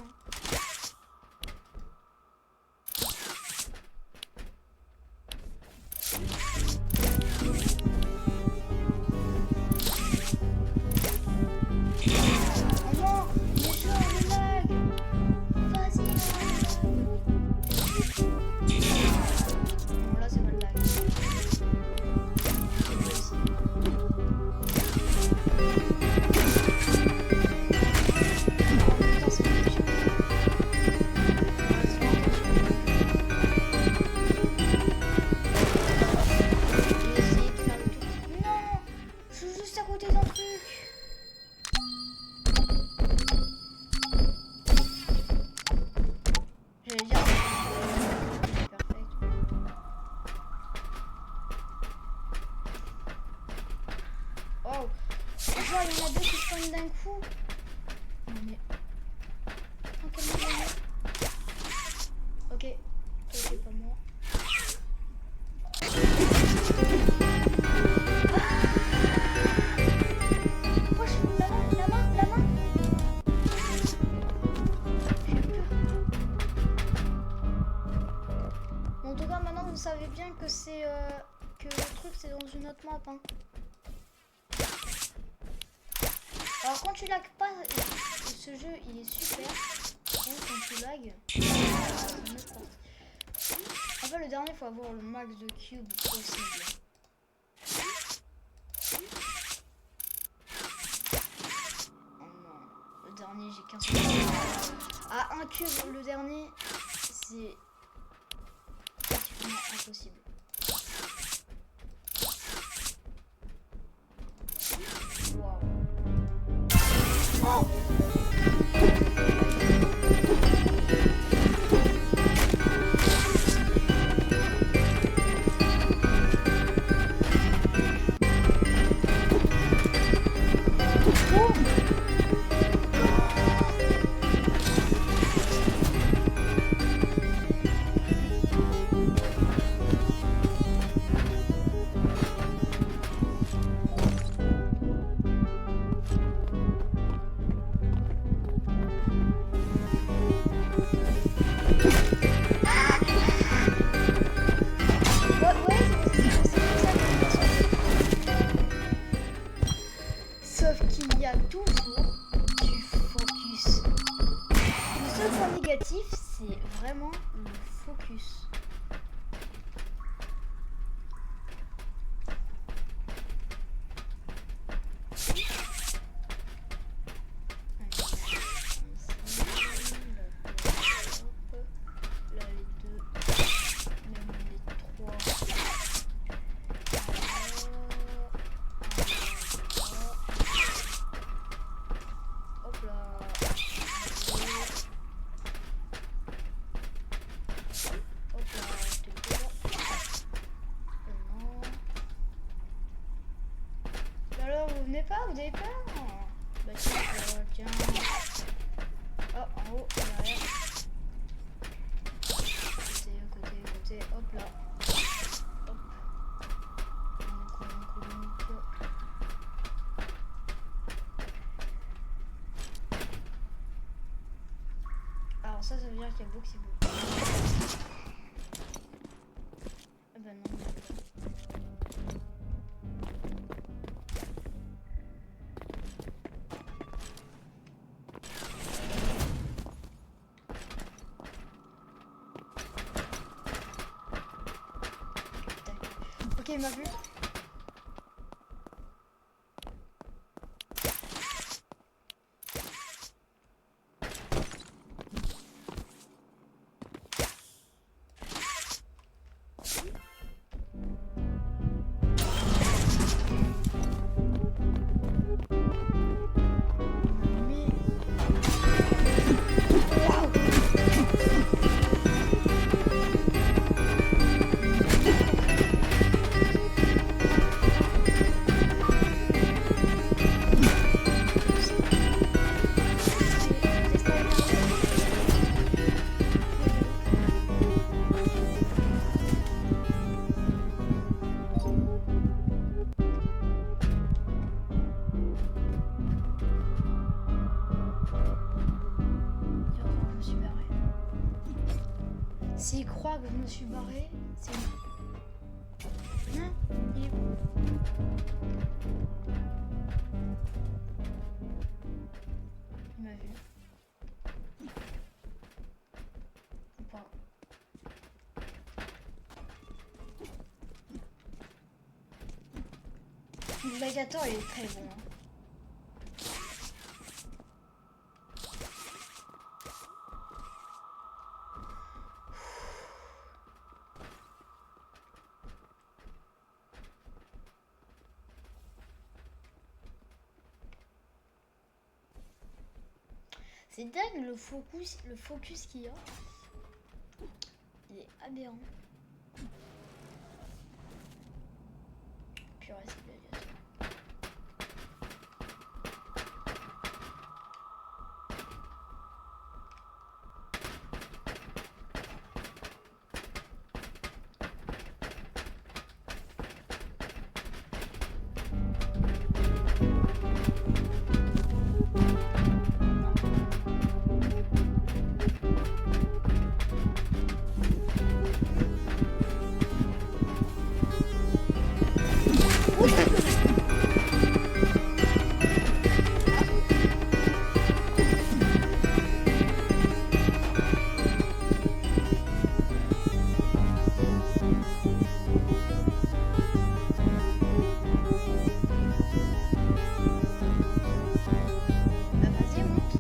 Oh, il y en a deux qui spawnent d'un coup. Non mais... Tranquillement. Ok, toi c'est pas moi. Oh, la main. J'ai peur. Bon, en tout cas, maintenant vous savez bien que c'est... que le truc c'est dans une autre map, hein. Alors quand tu lags pas, ce jeu il est super. Donc quand tu lags, c'est une autre partie. En fait le dernier faut avoir le max de cubes possible. Oh non, le dernier j'ai 15 cubes. Ah, un cube le dernier, c'est pratiquement impossible. Wow. Oh. Sauf qu'il y a toujours du focus. Le seul point négatif, c'est vraiment le focus. Là les deux, même les trois. Hop là. Hop là, t'es là. Non. Alors, vous venez pas, vous n'avez pas? Bah tiens. Oh, en haut, derrière. Côté, hop là. Hop. Donc. Alors ça veut dire qu'il y a beaucoup, c'est beau. Ah bah non. Ok, il m'a vu. me suis barré. C'est... Non, il est... Il m'a vu. Ou pas. Le Bagator, il est très bon. Hein. C'est dingue le focus qu'il y a. Il est aberrant. Purée, c'est gladiateur. Bah vas-y, monte.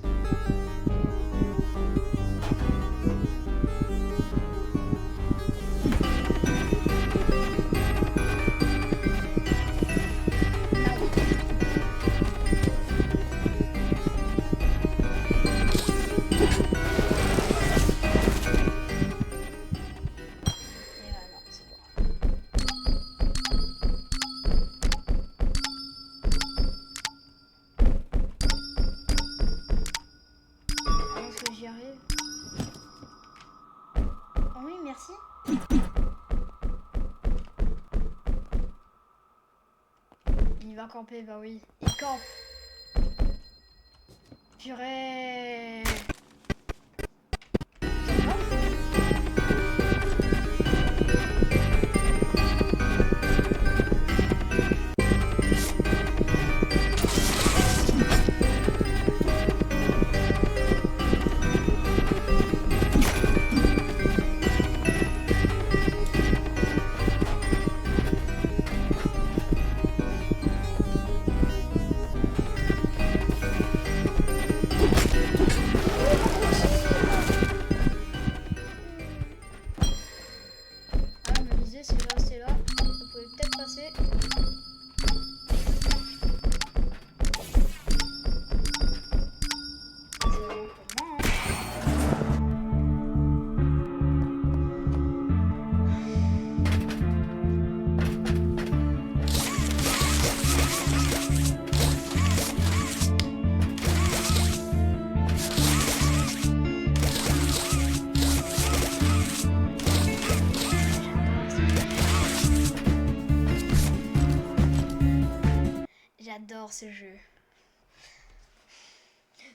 Et non, c'est bon. Est-ce que j'y arrive? Oh oui, merci. Il va camper, bah oui. Il campe. Purée. Ah, me disais, c'est là. Ça pouvait peut-être passer. C'est bon pour moi, hein. J'adore ce jeu.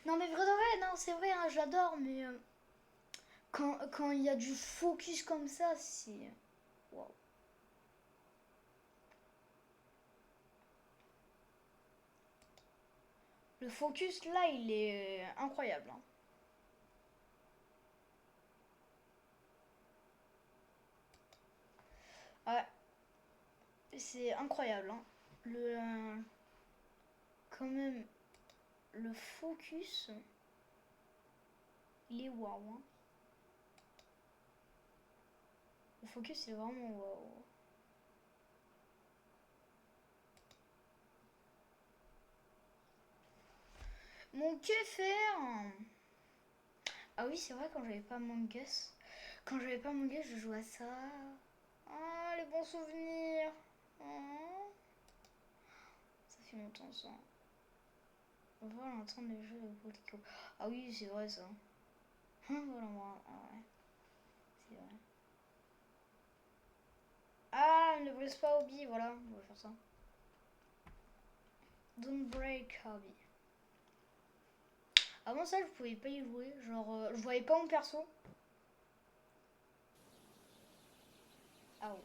Non mais vrai de vrai, non c'est vrai, hein, j'adore, mais quand il y a du focus comme ça, c'est... Wow. Le focus là, il est incroyable. Hein. Ouais, c'est incroyable. Hein. Quand même, le focus, il est waouh. Hein. Le focus, c'est vraiment waouh. Mon que faire? Ah oui, c'est vrai, quand j'avais pas Among Us. Quand j'avais pas Among Us, je jouais à ça. Ah, les bons souvenirs. Oh. Ça fait longtemps ça. On va entendre les jeux de Polico. Ah oui, c'est vrai ça. Voilà, moi. Ah ouais. C'est vrai. Ah, ne brise pas Hobby, voilà. On va faire ça. Don't break Hobby. Avant ça, je pouvais pas y jouer. Genre, je voyais pas mon perso. Ah ouais.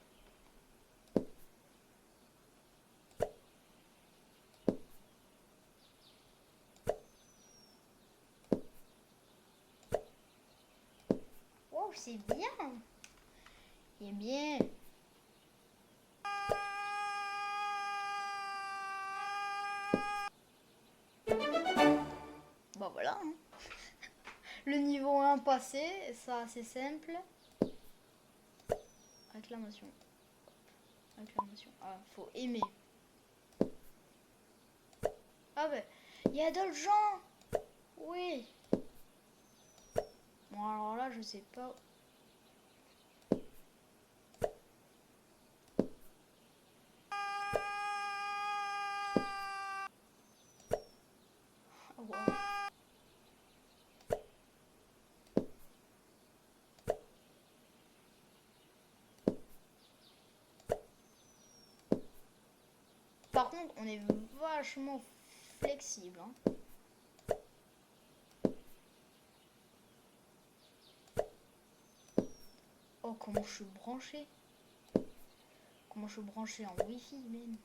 Wow, c'est bien. Il est bien. Bah voilà. Hein. Le niveau 1 passé, ça c'est simple. Acclamation. Acclamation. Ah, faut aimer. Ah ben, il y a d'autres gens. Oui. Bon alors là, je sais pas. Oh, wow. Par contre, on est vachement flexible. Hein. Oh, comment je suis branché. Comment je suis branché en Wi-Fi, même.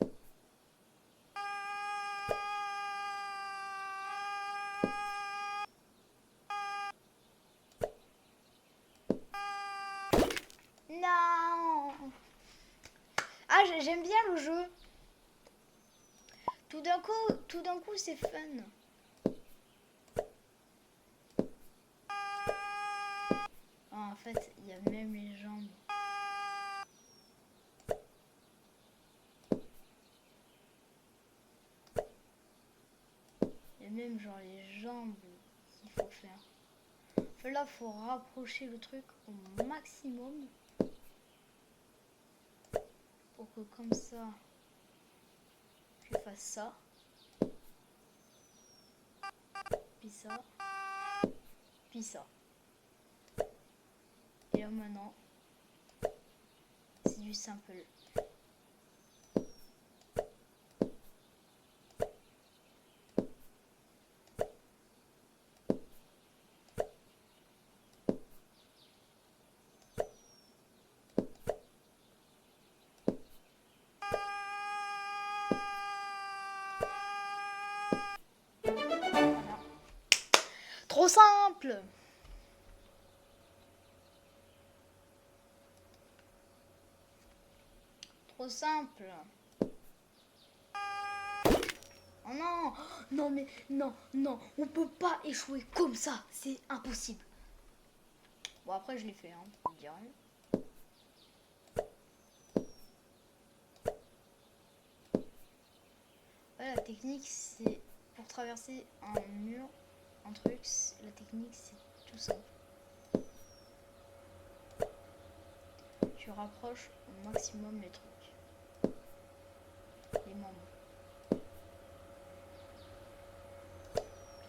Non. Ah, j'aime bien le jeu. Tout d'un coup, c'est fun. Ah, en fait, il y a même les jambes. Il y a même genre les jambes qu'il faut faire. Enfin, là, faut rapprocher le truc au maximum. Pour que comme ça, je fasse ça. Puis ça. Puis ça. Et là maintenant, c'est du simple. Voilà. Trop simple! Trop simple! Oh non! Non mais non, non, on peut pas échouer comme ça, c'est impossible. Bon après je l'ai fait, hein, je dirais. Ouais, la technique c'est pour traverser un mur, un truc, la technique c'est tout simple. Tu rapproches au maximum les trucs, les membres.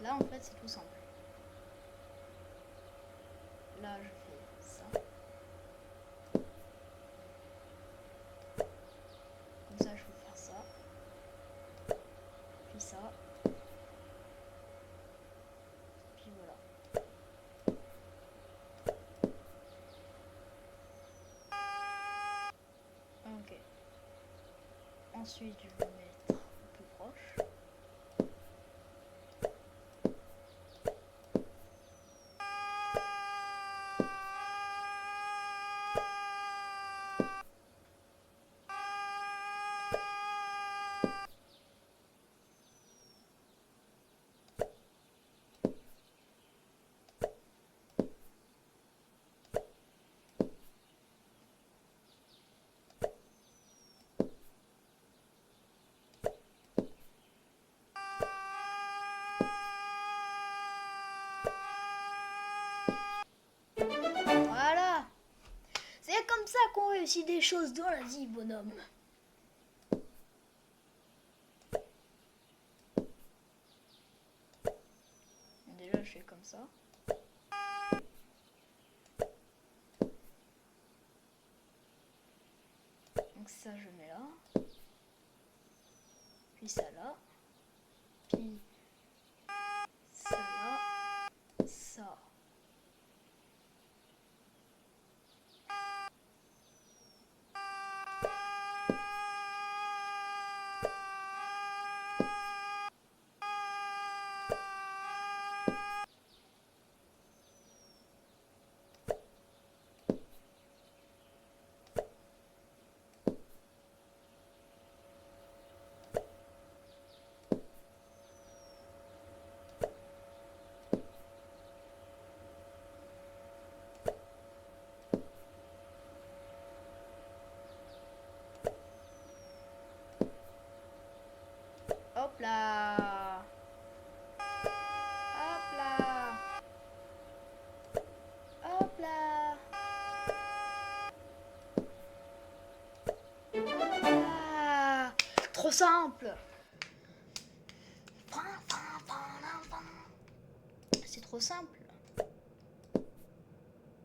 Là en fait c'est tout simple. Là je fais ça. Comme ça je peux faire ça. Puis ça. Puis voilà. Ok. Ensuite je vais mettre plus proche. Voilà. C'est comme ça qu'on réussit des choses dans la vie, bonhomme. Déjà, je fais comme ça. Donc ça, je mets là. Puis ça là. Puis ça là. Ça. simple. C'est trop simple.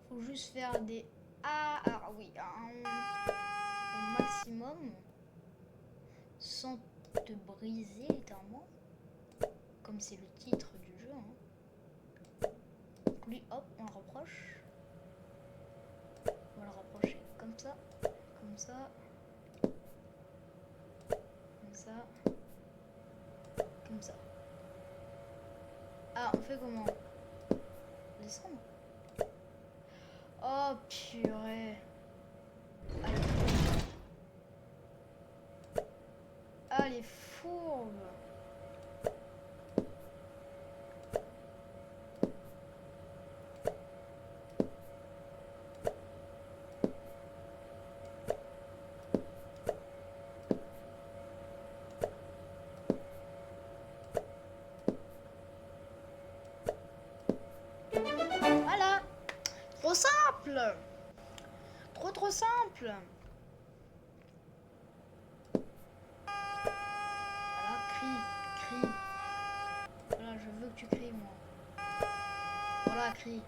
Faut juste faire des oui, au maximum sans te briser littéralement, comme c'est le titre du jeu. Hein. Donc lui, hop, on le rapproche. On va le rapprocher comme ça, comme ça, comme ça, comme ça. Ah, on fait comment? Descendre. Oh purée. Ah les fourbes. Voilà. Trop simple. Trop simple. Voilà, crie. Voilà, je veux que tu cries, moi. Voilà, crie.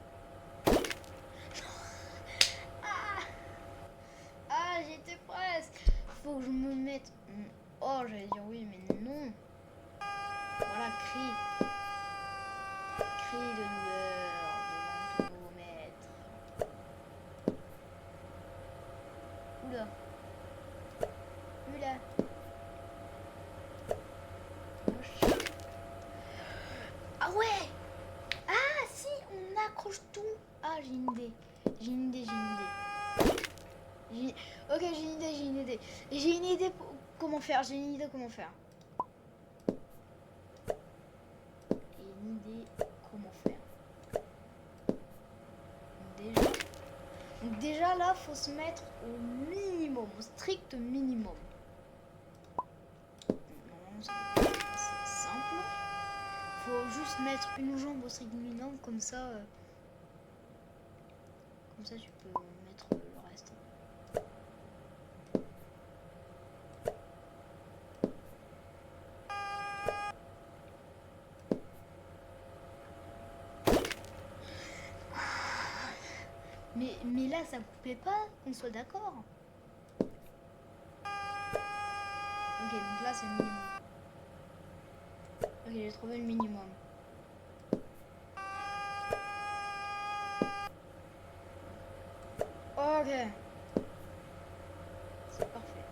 J'étais presque. Faut que je me mette... Oh, j'allais dire oui, mais non. Voilà, crie. Crie de douleur devant ton maître. Oula. Ah ouais. Ah si, on accroche tout. Ah, j'ai une idée. Ok, j'ai une idée. J'ai une idée comment faire. Déjà là, faut se mettre au minimum, au strict minimum. Non, c'est simple. Faut juste mettre une jambe au strict minimum, comme ça tu peux mettre le reste. Mais là, ça coupait pas, qu'on soit d'accord. Ok, donc là, c'est le minimum. Ok, j'ai trouvé le minimum. Ok. C'est parfait.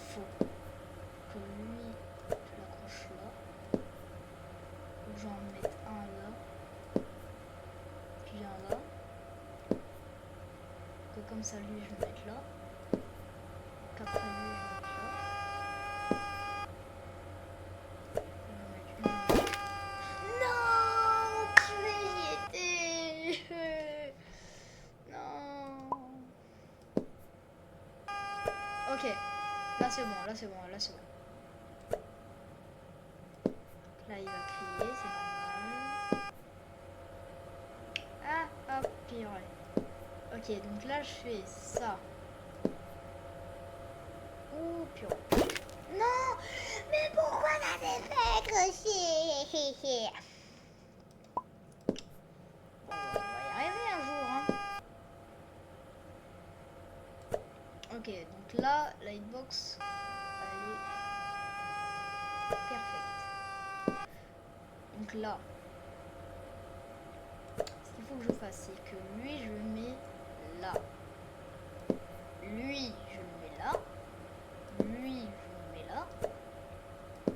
Faut que lui, je l'accroche là. Faut que j'en mette un là. Puis un là. Que comme ça, lui, je le mette là. Qu'après lui, je le mette là. Non, tu y étais. Non. Ok, là c'est bon. Là il va crier, c'est normal. Ah, hop, purée. Ok, donc là je fais ça. Ouh, purée. Non, mais pourquoi t'avais fait crocher? Bon, on va y arriver un jour, hein. Ok, donc là, la hitbox, elle est parfaite. Donc là, ce qu'il faut que je fasse, c'est que lui, je le mets là. Lui, je le mets là. Lui, je le mets là.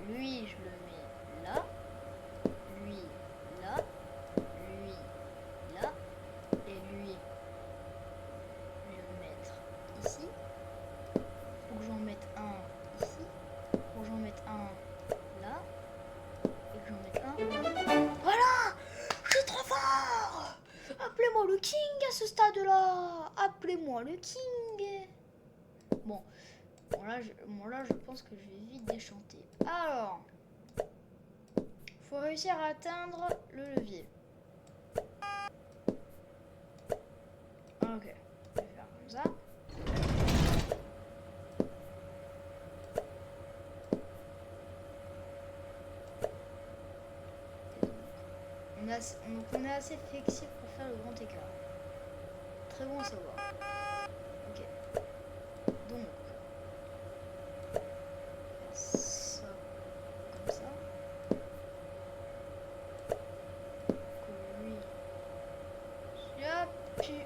Lui, je le mets là. Lui, là. Lui, là. Et lui, je vais le mettre ici. Faut que j'en mette un ici. Faut que j'en mette un là. Et que j'en mette un. Voilà! Je suis trop fort! Appelez-moi le king à ce stade-là! Appelez-moi le king! Bon, là, je pense que je vais vite déchanter. Alors, faut réussir à atteindre le levier. Ok, je vais faire comme ça. donc on est assez flexible pour faire le grand écart. Très bon à savoir. Ok. Donc, ça comme ça. Que lui, hop, puis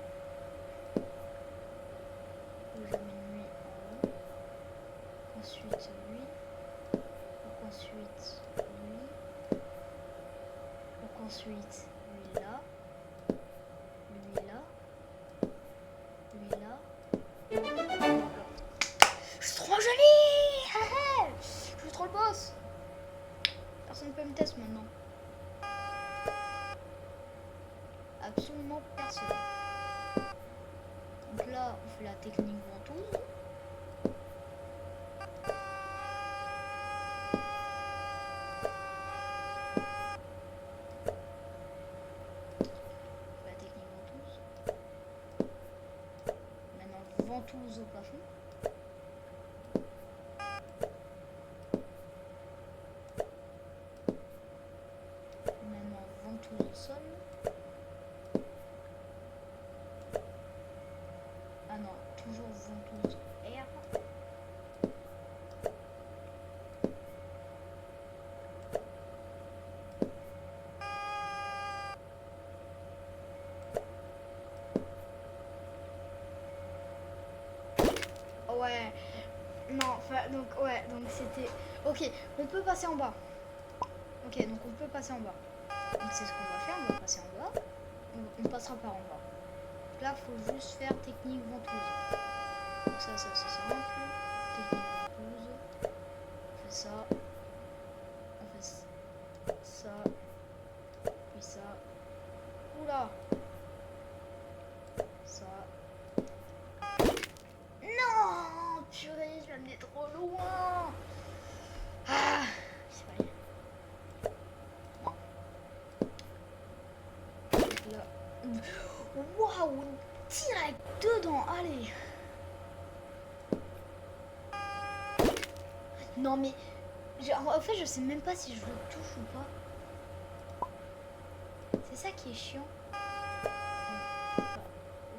j'amène lui en haut. Ensuite lui. Donc ensuite lui. Donc ensuite lui là. Lui là. Lui là. Je suis trop jolie. Je suis trop le boss. Personne ne peut me tester maintenant. Absolument personne. Donc là, on fait la technique ventouse. La technique ventouse. Maintenant, ventouse au plafond. Maintenant, ventouse au sol. Ah non, toujours ventouse air. Ouais. Non, enfin, donc, ouais, donc c'était... Ok, on peut passer en bas. Ok, donc on peut passer en bas. Donc c'est ce qu'on va faire, on va passer en bas. On passera par en bas. Là, faut juste faire technique ventouse. Donc ça c'est simple. Technique ventouse. On fait ça. On fait ça. Puis ça. Oula. Ça. Non, purée, je l'ai trop loin. Ah, c'est pas rien. Là. Waouh, direct dedans, allez. Non mais, en fait je sais même pas si je le touche ou pas. C'est ça qui est chiant. Au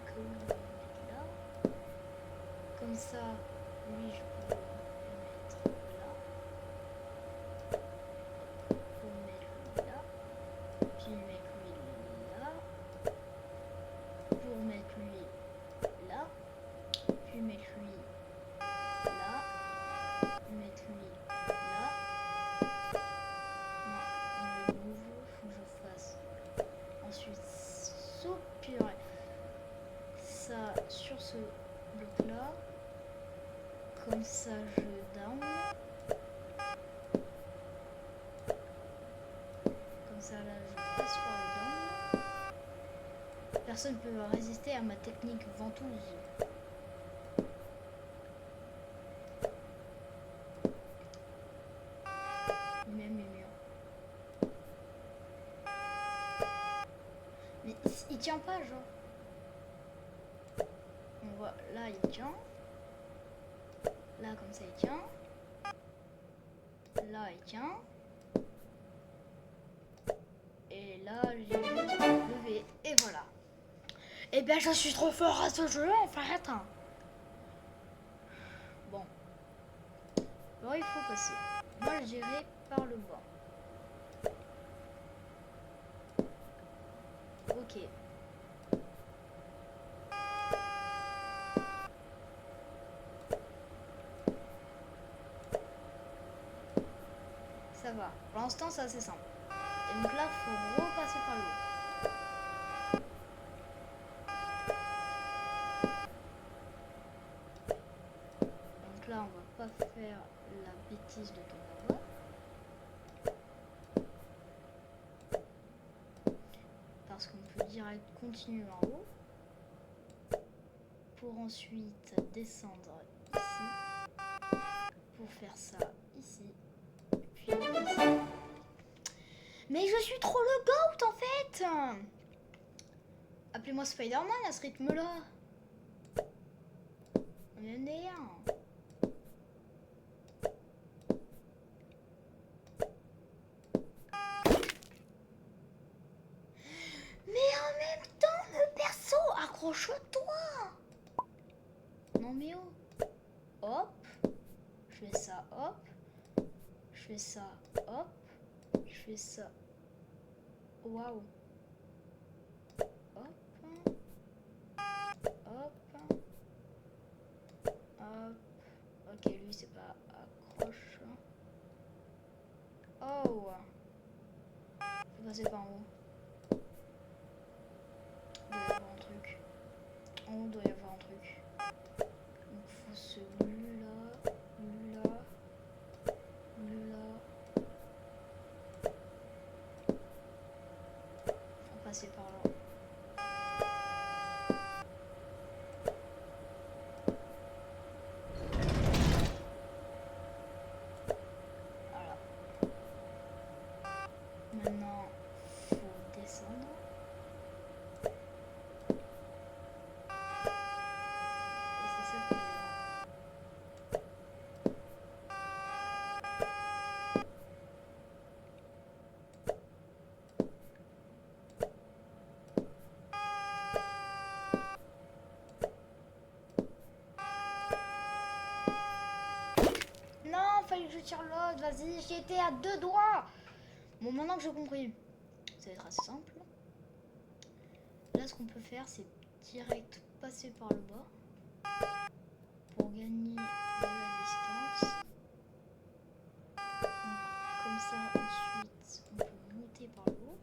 cas où je vais le mettre là. Comme ça, lui je peux le mettre là. Pour mettre lui là. Puis mettre lui là. Pour mettre lui là. Puis mettre lui là. Mettre lui là. Non, le nouveau, faut que je fasse. Ensuite, saupirer ça sur ce bloc là. Comme ça, je down. Comme ça, là, je passe par le down. Personne ne peut résister à ma technique ventouse. Même les murs. Mais il tient pas, genre. On voit, là, il tient. Là, comme ça, il tient. Là, il tient. Et là, j'ai juste levé. Et voilà. Et bien, je suis trop fort à ce jeu, en fait. Bon. Alors, il faut passer. Moi, je dirais par le bas. Ok. Ça va. Pour l'instant, c'est assez simple. Et donc là, il faut repasser par le haut. Donc là, on va pas faire la bêtise de tomber en bas. Parce qu'on peut direct continuer en haut. Pour ensuite descendre ici. Pour faire ça ici. Puis ici. Mais je suis trop le goat en fait. Appelez-moi Spider-Man à ce rythme-là. On est un. Non mais oh. Hop. Je fais ça, hop. Je fais ça, hop. Je fais ça. Waouh. Hop. Hop. Hop. Ok, lui c'est pas accroche. Oh. Faut passer par en haut. Il doit y avoir un truc. En haut, doit y avoir un truc. Donc faut se là, là, là. Faut passer par là. Voilà. Maintenant, faut descendre. Et c'est ça que non, fallait que je tire l'autre, vas-y, j'y étais à 2 doigts. Bon, maintenant que j'ai compris, ça va être assez simple. Là, ce qu'on peut faire, c'est direct passer par le bas pour gagner de la distance. Donc, comme ça, ensuite, on peut monter par le haut.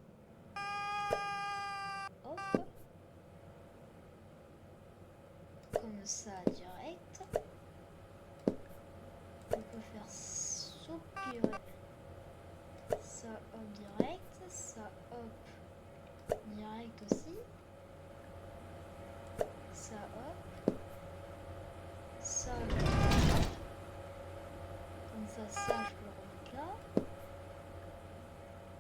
Hop. Comme ça, direct. On peut faire soupirer. Ça, hop, direct. Ça, hop, direct aussi. Ça, hop. Ça, comme ça, je peux le remettre là.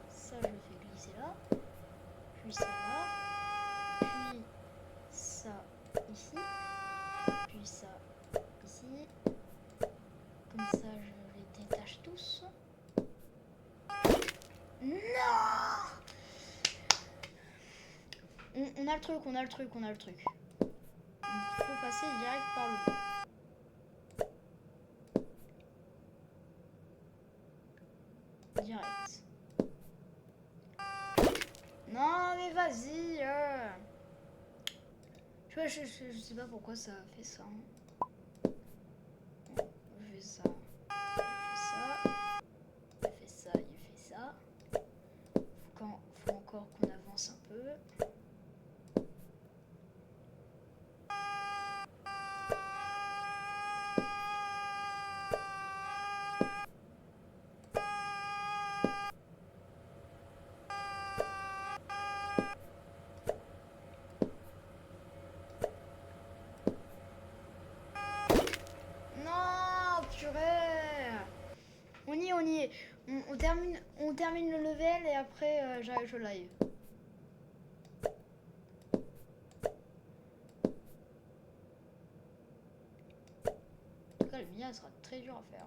Ça, je le fais glisser là. Puis ça là. Puis ça ici. Puis ça ici. Comme ça, je les détache tous. Non! On a le truc, on a le truc, on a le truc. Il faut passer direct par le bas. Direct. Non mais vas-y. Je sais pas pourquoi ça fait ça. Je fais ça. Il fait ça. Il fait ça. Faut encore qu'on avance un peu. On y est. On termine le level et après j'arrive au live. En tout cas, le mien sera très dur à faire.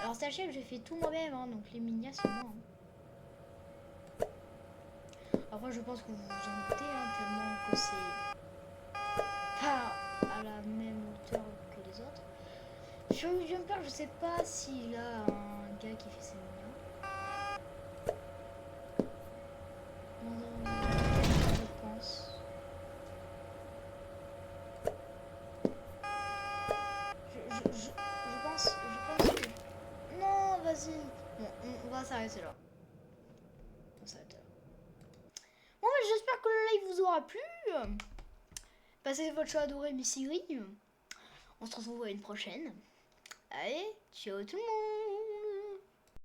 Alors sachez que j'ai fait tout moi-même, hein, donc les minias c'est moi. Hein. Après je pense que vous vous en doutez, hein, tellement que c'est pas à la même hauteur que les autres. Sur Jumper, je sais pas s'il a un gars qui fait ses minias. Je pense. Je pense que... Non, vas-y. Bon, on va s'arrêter là. On s'arrête là. Bon, j'espère que le live vous aura plu. Passez votre choix adoré, Missy Green. On se retrouve à une prochaine. Allez, ciao tout le monde.